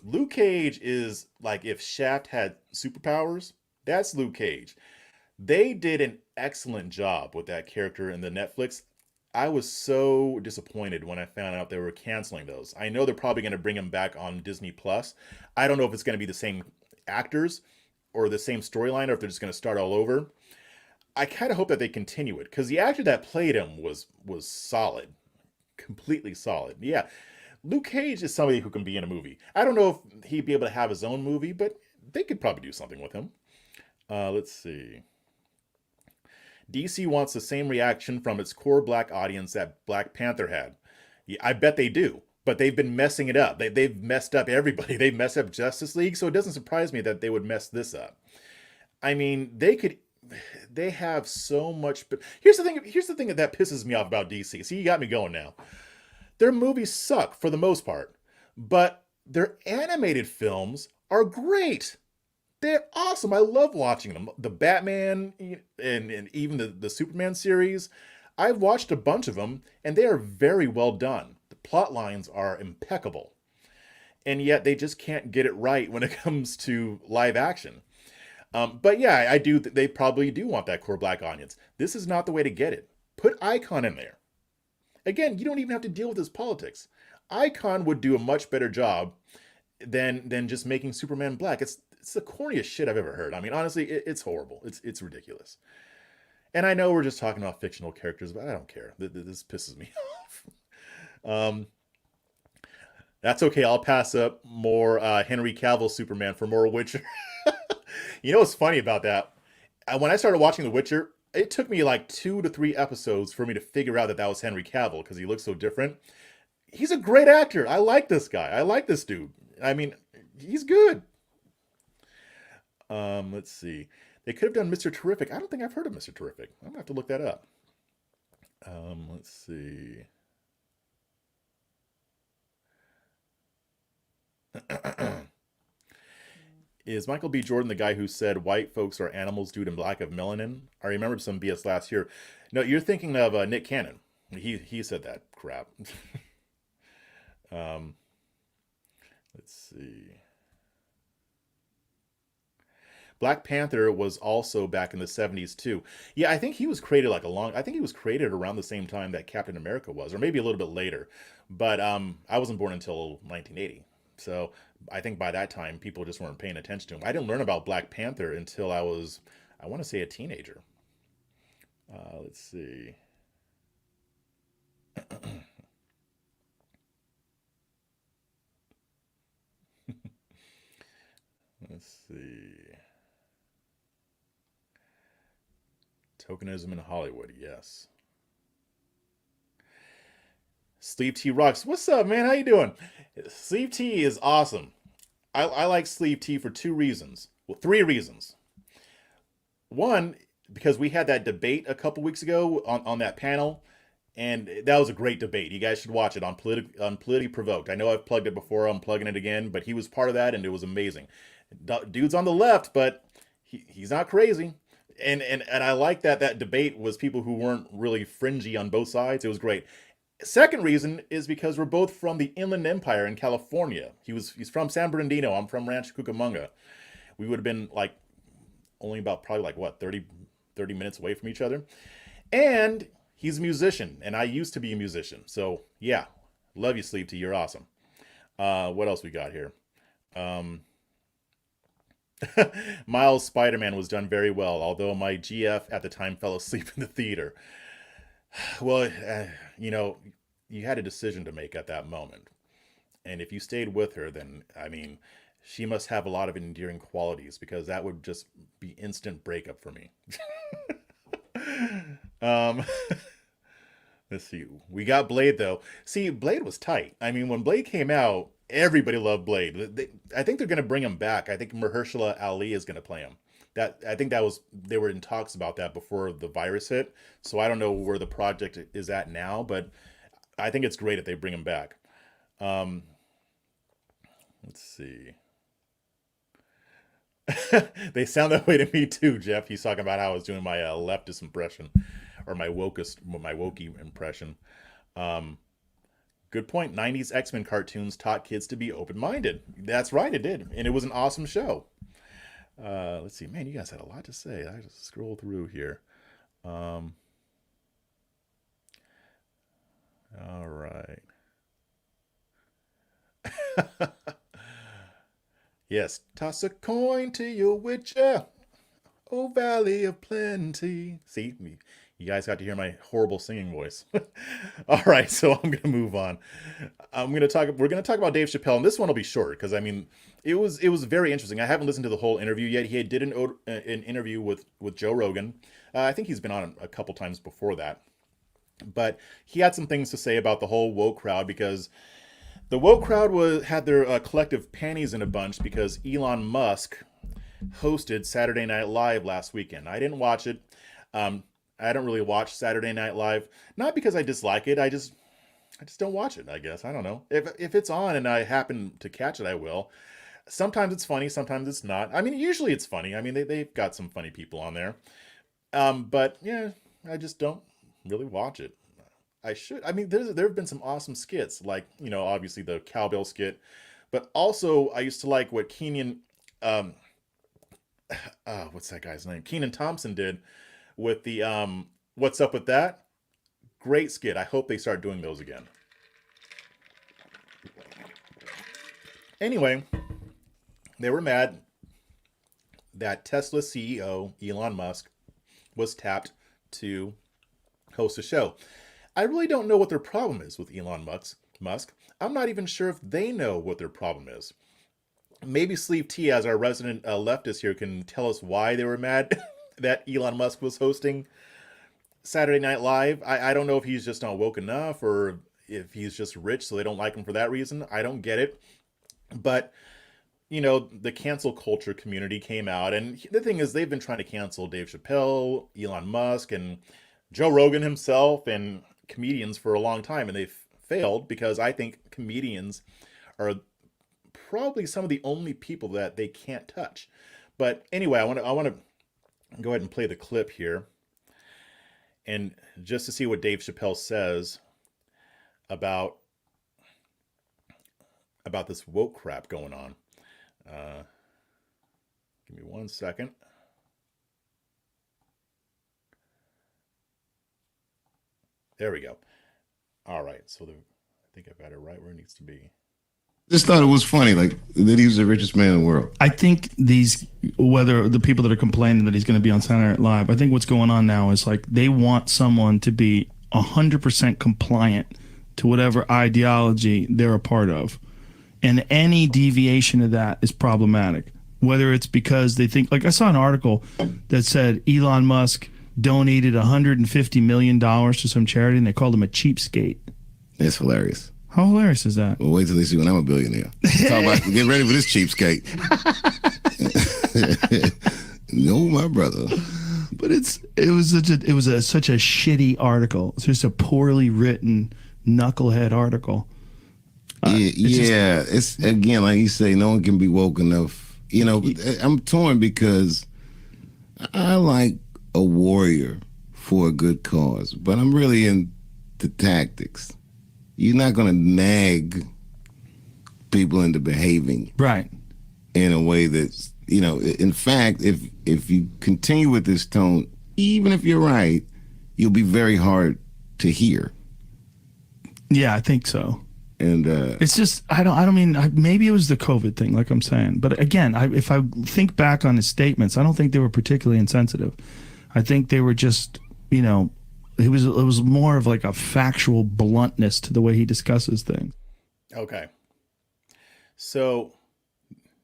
Luke Cage is like if Shaft had superpowers. That's Luke Cage. They did an excellent job with that character in the Netflix. I was so disappointed when I found out they were canceling those. I know they're probably going to bring him back on Disney Plus. I don't know if it's going to be the same actors or the same storyline, or if they're just going to start all over. I kind of hope that they continue it, because the actor that played him was solid, completely solid. Yeah, Luke Cage is somebody who can be in a movie. I don't know if he'd be able to have his own movie, but they could probably do something with him. Let's see. DC wants the same reaction from its core black audience that Black Panther had. Yeah, I bet they do, but they've been messing it up. They've messed up everybody. They've messed up Justice League, so it doesn't surprise me that they would mess this up. I mean, they have so much, but here's the thing that pisses me off about DC. See, you got me going now. Their movies suck for the most part, but their animated films are great. They're awesome. I love watching them. The Batman and even the Superman series. I've watched a bunch of them, and they are very well done. The plot lines are impeccable, and yet they just can't get it right when it comes to live action. But yeah, I do. They probably do want that core black audience. This is not the way to get it. Put Icon in there. Again, you don't even have to deal with his politics. Icon would do a much better job than just making Superman black. It's the corniest shit I've ever heard. I mean, honestly, it's horrible. It's ridiculous. And I know we're just talking about fictional characters, but I don't care. This pisses me off. That's okay. I'll pass up more Henry Cavill Superman for more Witcher. You know what's funny about that? When I started watching The Witcher, it took me like 2 to 3 episodes for me to figure out that that was Henry Cavill because he looks so different. He's a great actor. I like this guy. I like this dude. I mean, he's good. Let's see. They could have done Mr. Terrific. I don't think I've heard of Mr. Terrific. I'm gonna have to look that up. Let's see. Is Michael B. Jordan the guy who said white folks are animals due to lack of melanin? I remembered some BS last year. No, you're thinking of Nick Cannon. He said that crap. um, let's see. Black Panther was also back in the 70s too. Yeah, I think he was created I think he was created around the same time that Captain America was, or maybe a little bit later. But I wasn't born until 1980. So I think by that time people just weren't paying attention to him. I didn't learn about Black Panther until I want to say a teenager. Let's see. Let's see. Tokenism in Hollywood, yes. Sleep Tea rocks. What's up, man? How you doing? Sleep Tea is awesome. I like Sleep Tea for 2 reasons. Well, 3 reasons. One, because we had that debate a couple weeks ago on that panel, and that was a great debate. You guys should watch it on Politi Provoked. I know I've plugged it before. I'm plugging it again, but he was part of that, and it was amazing. Dude's on the left, but he's not crazy. And I like that debate was people who weren't really fringy on both sides. It was great. Second reason is because we're both from the Inland Empire in California. He's from San Bernardino. I'm from Rancho Cucamonga. We would have been like only about probably like what 30 minutes away from each other. And he's a musician, and I used to be a musician. So yeah, love you, Sleep Tea. You're awesome. What else we got here? Um, Miles Spider-Man was done very well, although my GF at the time fell asleep in the theater. Well, you know, you had a decision to make at that moment. And if you stayed with her, then, I mean, she must have a lot of endearing qualities because that would just be instant breakup for me. um, let's see. We got Blade, though. See, Blade was tight. I mean, when Blade came out, everybody loved Blade. I think they're going to bring him back. I think Mahershala Ali is going to play him. I think that was they were in talks about that before the virus hit. So I don't know where the project is at now, but I think it's great if they bring him back. Um, let's see. They sound that way to me too, Jeff. He's talking about how I was doing my leftist impression or my wokey impression. Um, Good point. 90s X-Men cartoons taught kids to be open-minded. That's right, it did. And it was an awesome show. Let's see. Man, you guys had a lot to say. I just scroll through here. Um, all right. Yes. Toss a coin to your witcher. Oh, Valley of Plenty. See, you guys got to hear my horrible singing voice. All right, so I'm gonna move on. We're gonna talk about Dave Chappelle, and this one will be short because I mean, it was very interesting. I haven't listened to the whole interview yet. He did an interview with Joe Rogan. I think he's been on a couple times before that, but he had some things to say about the whole woke crowd because the woke crowd had their collective panties in a bunch because Elon Musk hosted Saturday Night Live last weekend. I didn't watch it. I don't really watch Saturday Night Live, not because I dislike it. I just don't watch it, I guess. I don't know. If it's on and I happen to catch it, I will. Sometimes it's funny, sometimes it's not. I mean, usually it's funny. I mean, they've got some funny people on there. But yeah, I just don't really watch it. I should. I mean, there have been some awesome skits, like obviously the cowbell skit, but also I used to like what um, what's that guy's name? Keenan Thompson did with the "What's Up with That." Great skit. I hope they start doing those again. Anyway, they were mad that Tesla CEO Elon Musk was tapped to host a show. I really don't know what their problem is with Elon Musk. I'm not even sure if they know what their problem is. Maybe Sleeve T, as our resident leftist here, can tell us why they were mad that Elon Musk was hosting Saturday Night Live. I don't know if he's just not woke enough or if he's just rich, so they don't like him for that reason. I don't get it. But the cancel culture community came out, and the thing is, they've been trying to cancel Dave Chappelle, Elon Musk, and Joe Rogan himself, and comedians for a long time, and they've failed because I think comedians are probably some of the only people that they can't touch. But anyway, I want to go ahead and play the clip here, and just to see what Dave Chappelle says about this woke crap going on. Give me 1 second. There we go. All right. So I think I've got it right where it needs to be. Just thought it was funny, like that he was the richest man in the world. I think whether the people that are complaining that he's going to be on Saturday Night Live, I think what's going on now is like they want someone to be 100% compliant to whatever ideology they're a part of. And any deviation of that is problematic. Whether it's because they think, like I saw an article that said Elon Musk donated $150 million to some charity and they called him a cheapskate. That's hilarious. How hilarious is that? Well, wait till they see when I'm a billionaire. Talk about get ready for this cheapskate. No, my brother. But it was such a shitty article. It's just a poorly written knucklehead article. It's again, like you say, no one can be woke enough. I'm torn because I like a warrior for a good cause, but I'm really into tactics. You're not going to nag people into behaving right in a way that's, in fact, if you continue with this tone, even if you're right, you'll be very hard to hear. Yeah, I think so. And it's just, I don't mean, maybe it was the COVID thing, like I'm saying. But again, if I think back on his statements, I don't think they were particularly insensitive. I think they were just, it was more of like a factual bluntness to the way he discusses things. Okay. So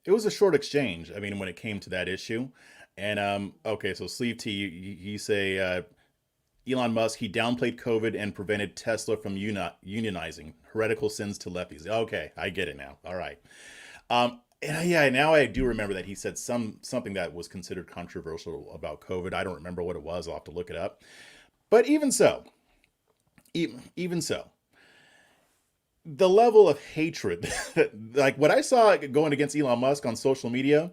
it was a short exchange. I mean, when it came to that issue. And, okay, so Sleeve T, you say Elon Musk, he downplayed COVID and prevented Tesla from unionizing. Heretical sins to lefties. Okay, I get it now. All right. And yeah, now I do remember that he said something that was considered controversial about COVID. I don't remember what it was. I'll have to look it up. But even so, the level of hatred, like what I saw going against Elon Musk on social media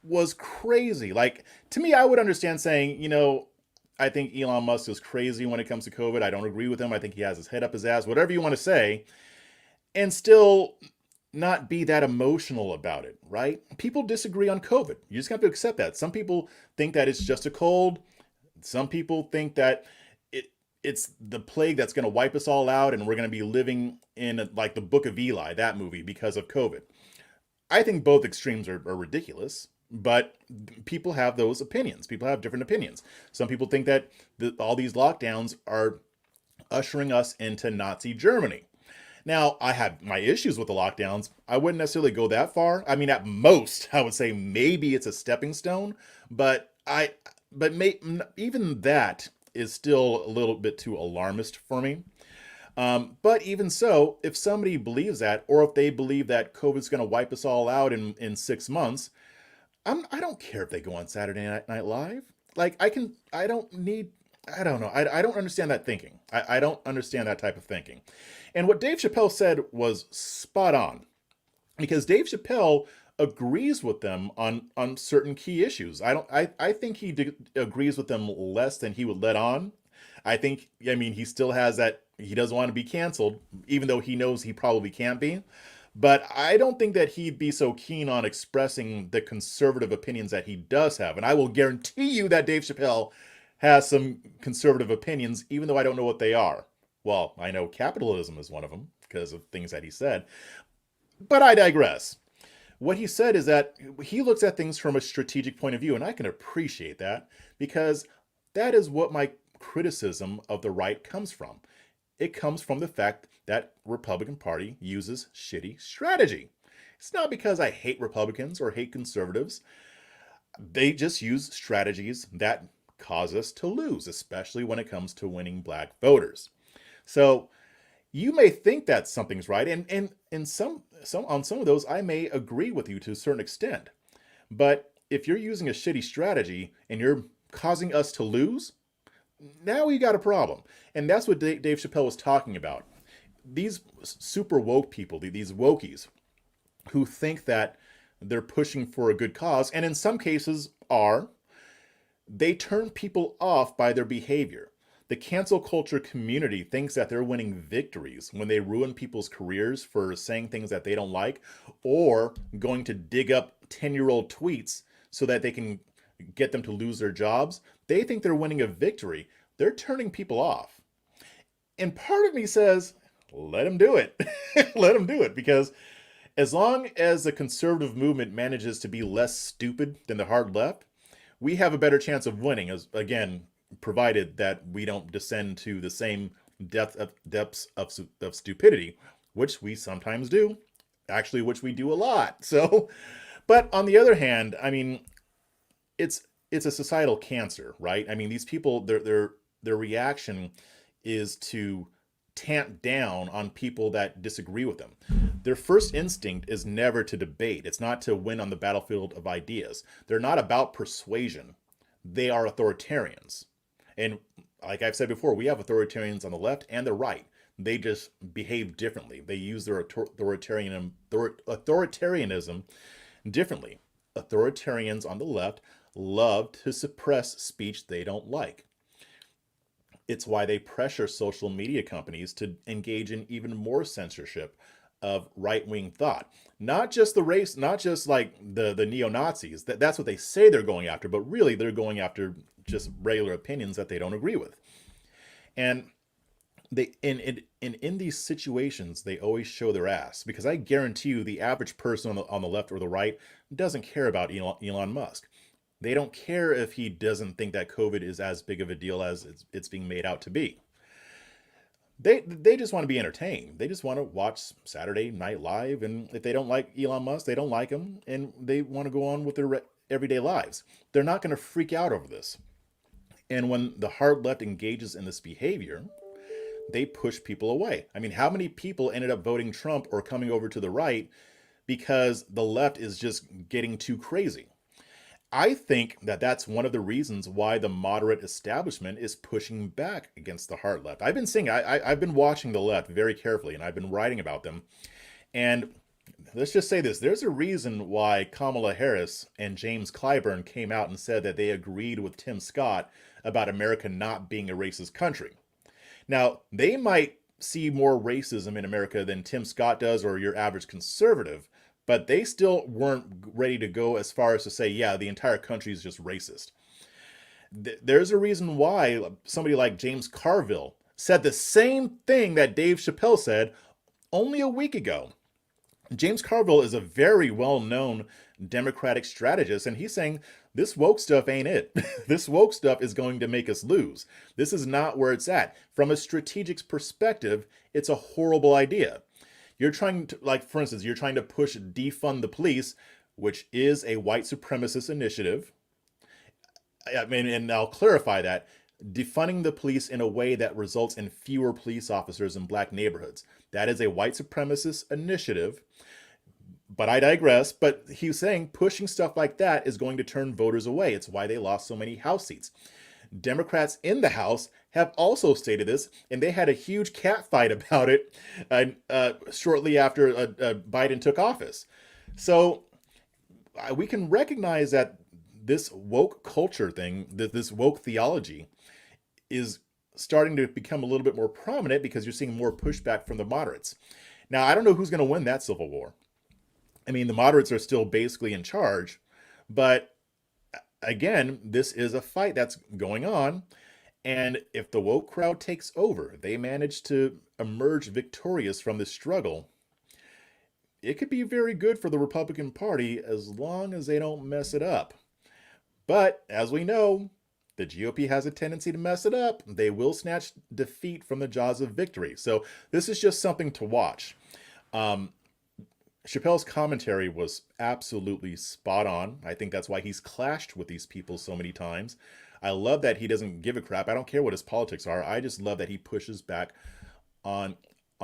was crazy. Like, to me, I would understand saying, I think Elon Musk is crazy when it comes to COVID. I don't agree with him. I think he has his head up his ass, whatever you want to say, and still not be that emotional about it, right? People disagree on COVID. You just have to accept that. Some people think that it's just a cold. Some people think that it's the plague that's going to wipe us all out and we're going to be living in like the Book of Eli, that movie, because of COVID. I think both extremes are ridiculous, but people have those opinions. People have different opinions. Some people think that all these lockdowns are ushering us into Nazi Germany. Now, I have my issues with the lockdowns. I wouldn't necessarily go that far. I mean, at most, I would say maybe it's a stepping stone, but even that is still a little bit too alarmist for me. But even so, if somebody believes that, or if they believe that COVID's going to wipe us all out in 6 months, I don't care if they go on Saturday Night Live. Like, I don't know. I don't understand that thinking. I don't understand that type of thinking. And what Dave Chappelle said was spot on, because Dave Chappelle agrees with them on certain key issues. I think he agrees with them less than he would let on. I think, I mean, he still has that, he doesn't want to be canceled, even though he knows he probably can't be. But I don't think that he'd be so keen on expressing the conservative opinions that he does have. And I will guarantee you that Dave Chappelle has some conservative opinions, even though I don't know what they are. Well, I know capitalism is one of them because of things that he said. But I digress. What he said is that he looks at things from a strategic point of view, and I can appreciate that because that is what my criticism of the right comes from. It comes from the fact that Republican Party uses shitty strategy. It's not because I hate Republicans or hate conservatives. They just use strategies that cause us to lose, especially when it comes to winning black voters. So you may think that something's right, and in some on some of those, I may agree with you to a certain extent. But if you're using a shitty strategy and you're causing us to lose, now we got a problem. And that's what Dave Chappelle was talking about. These super woke people, these wokies, who think that they're pushing for a good cause, and in some cases are, they turn people off by their behavior. The cancel culture community thinks that they're winning victories when they ruin people's careers for saying things that they don't like or going to dig up 10-year-old tweets so that they can get them to lose their jobs. They think they're winning a victory. They're turning people off. And part of me says, let them do it. Let them do it, because as long as the conservative movement manages to be less stupid than the hard left, we have a better chance of winning, as again, provided that we don't descend to the same depths of stupidity, which we sometimes do, actually, which we do a lot. So, but on the other hand, I mean, it's a societal cancer, right? I mean, these people, their reaction is to tamp down on people that disagree with them. Their first instinct is never to debate. It's not to win on the battlefield of ideas. They're not about persuasion. They are authoritarians. And like I've said before, we have authoritarians on the left and the right. They just behave differently. They use their authoritarianism differently. Authoritarians on the left love to suppress speech they don't like. It's why they pressure social media companies to engage in even more censorship of right-wing thought. Not just the race, not just like the neo-Nazis. That's what they say they're going after, but really they're going after just regular opinions that they don't agree with. And they in these situations, they always show their ass, because I guarantee you the average person on the left or the right doesn't care about Elon Musk. They don't care if he doesn't think that COVID is as big of a deal as it's being made out to be. They just want to be entertained. They just want to watch Saturday Night Live, and if they don't like Elon Musk, they don't like him, and they want to go on with their everyday lives. They're not going to freak out over this. And when the hard left engages in this behavior, they push people away. I mean, how many people ended up voting Trump or coming over to the right because the left is just getting too crazy? I think that that's one of the reasons why the moderate establishment is pushing back against the hard left. I've been saying, I've been watching the left very carefully, and I've been writing about them. And let's just say this. There's a reason why Kamala Harris and James Clyburn came out and said that they agreed with Tim Scott about America not being a racist country. Now, they might see more racism in America than Tim Scott does or your average conservative, but they still weren't ready to go as far as to say, yeah, the entire country is just racist. There's a reason why somebody like James Carville said the same thing that Dave Chappelle said only a week ago. James Carville is a very well-known Democratic strategist, and he's saying this woke stuff ain't it. This woke stuff is going to make us lose. This is not where it's at. From a strategic perspective, it's a horrible idea. You're trying to, like, for instance, you're trying to push defund the police, which is a white supremacist initiative. I mean, and I'll clarify that. Defunding the police in a way that results in fewer police officers in black neighborhoods. That is a white supremacist initiative. But I digress. But he's saying pushing stuff like that is going to turn voters away. It's why they lost so many House seats. Democrats in the House have also stated this, and they had a huge catfight about it shortly after Biden took office. So we can recognize that this woke culture thing, this woke theology, is starting to become a little bit more prominent because you're seeing more pushback from the moderates. Now, I don't know who's going to win that civil war. I mean, the moderates are still basically in charge, but again, this is a fight that's going on. And if the woke crowd takes over, they manage to emerge victorious from this struggle, it could be very good for the Republican Party as long as they don't mess it up. But as we know, the GOP has a tendency to mess it up. They will snatch defeat from the jaws of victory. So this is just something to watch. Chappelle's commentary was absolutely spot on. I think that's why he's clashed with these people so many times. I love that he doesn't give a crap. I don't care what his politics are. I just love that he pushes back on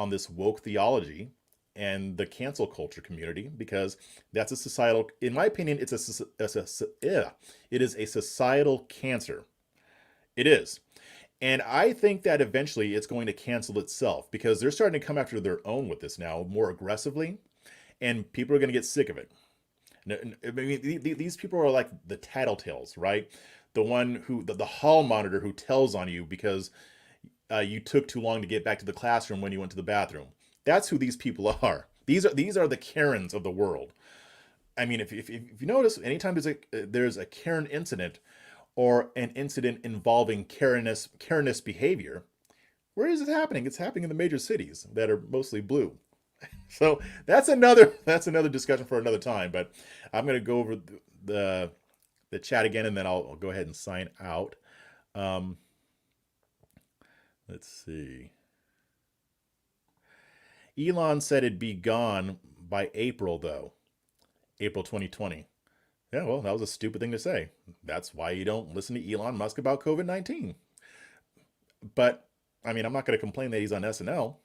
this woke theology and the cancel culture community, because that's a societal, in my opinion, it is a societal cancer. It is. And I think that eventually it's going to cancel itself, because they're starting to come after their own with this now more aggressively, and people are going to get sick of it. I mean, these people are like the tattletales, right? The one who, the hall monitor who tells on you because you took too long to get back to the classroom when you went to the bathroom. That's who these people are. These are the Karens of the world. I mean, if you notice, anytime there's a Karen incident or an incident involving Karenist behavior, where is it happening? It's happening in the major cities that are mostly blue. So that's another discussion for another time. But I'm going to go over the chat again, and then I'll go ahead and sign out. Let's see. Elon said it'd be gone by April, though. April 2020. Yeah, well, that was a stupid thing to say. That's why you don't listen to Elon Musk about COVID-19. But, I mean, I'm not going to complain that he's on SNL.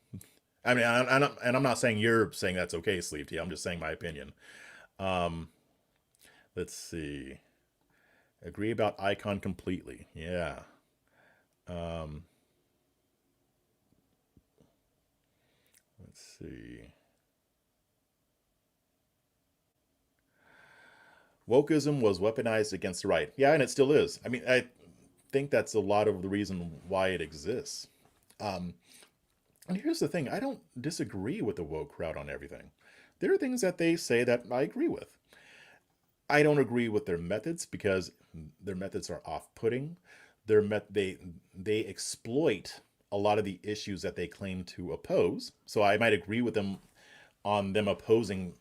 I mean, and I'm not saying you're saying that's okay, Sleeve Tea. I'm just saying my opinion. Let's see. Agree about icon completely. Yeah. Let's see. Wokeism was weaponized against the right. Yeah, and it still is. I mean, I think that's a lot of the reason why it exists. And here's the thing. I don't disagree with the woke crowd on everything. There are things that they say that I agree with. I don't agree with their methods because their methods are off-putting. They exploit a lot of the issues that they claim to oppose. So I might agree with them on them opposing,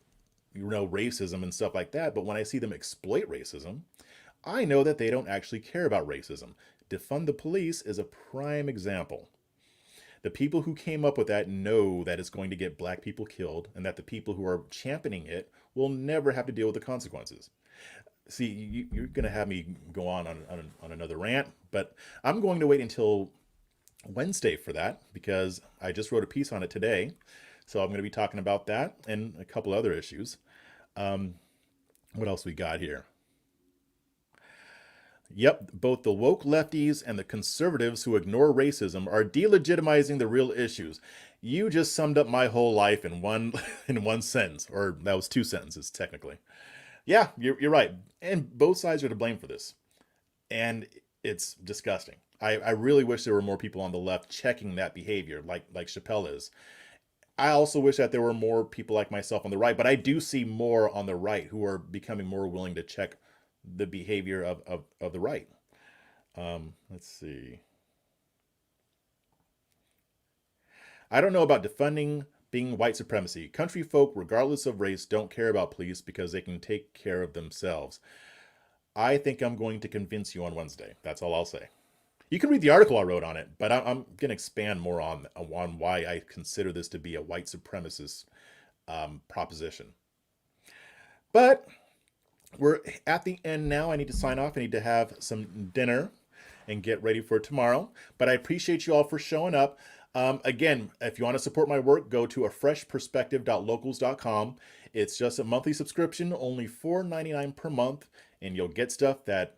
racism and stuff like that. But when I see them exploit racism, I know that they don't actually care about racism. Defund the police is a prime example. The people who came up with that know that it's going to get black people killed, and that the people who are championing it will never have to deal with the consequences. See, you're going to have me go on another rant, but I'm going to wait until Wednesday for that, because I just wrote a piece on it today. So I'm going to be talking about that and a couple other issues. What else we got here? Yep, both the woke lefties and the conservatives who ignore racism are delegitimizing the real issues. You just summed up my whole life in one sentence, or that was two sentences technically. Yeah, you're right. And both sides are to blame for this. And it's disgusting. I really wish there were more people on the left checking that behavior like Chappelle is. I also wish that there were more people like myself on the right, but I do see more on the right who are becoming more willing to check the behavior of the right. Let's see. I don't know about defunding being white supremacy. Country folk, regardless of race, don't care about police because they can take care of themselves. I think I'm going to convince you on Wednesday. That's all I'll say. You can read the article I wrote on it, but I'm going to expand more on why I consider this to be a white supremacist proposition. But we're at the end now. I need to sign off. I need to have some dinner and get ready for tomorrow. But I appreciate you all for showing up. Again, if you want to support my work, go to afreshperspective.locals.com. It's just a monthly subscription, only $4.99 per month, and you'll get stuff that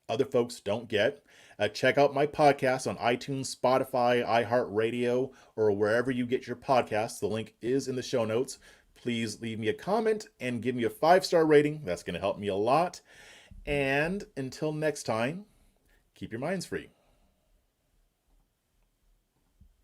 other folks don't get. Check out my podcast on iTunes, Spotify, iHeartRadio, or wherever you get your podcasts. The link is in the show notes. Please leave me a comment and give me a 5-star rating. That's going to help me a lot. And until next time, keep your minds free.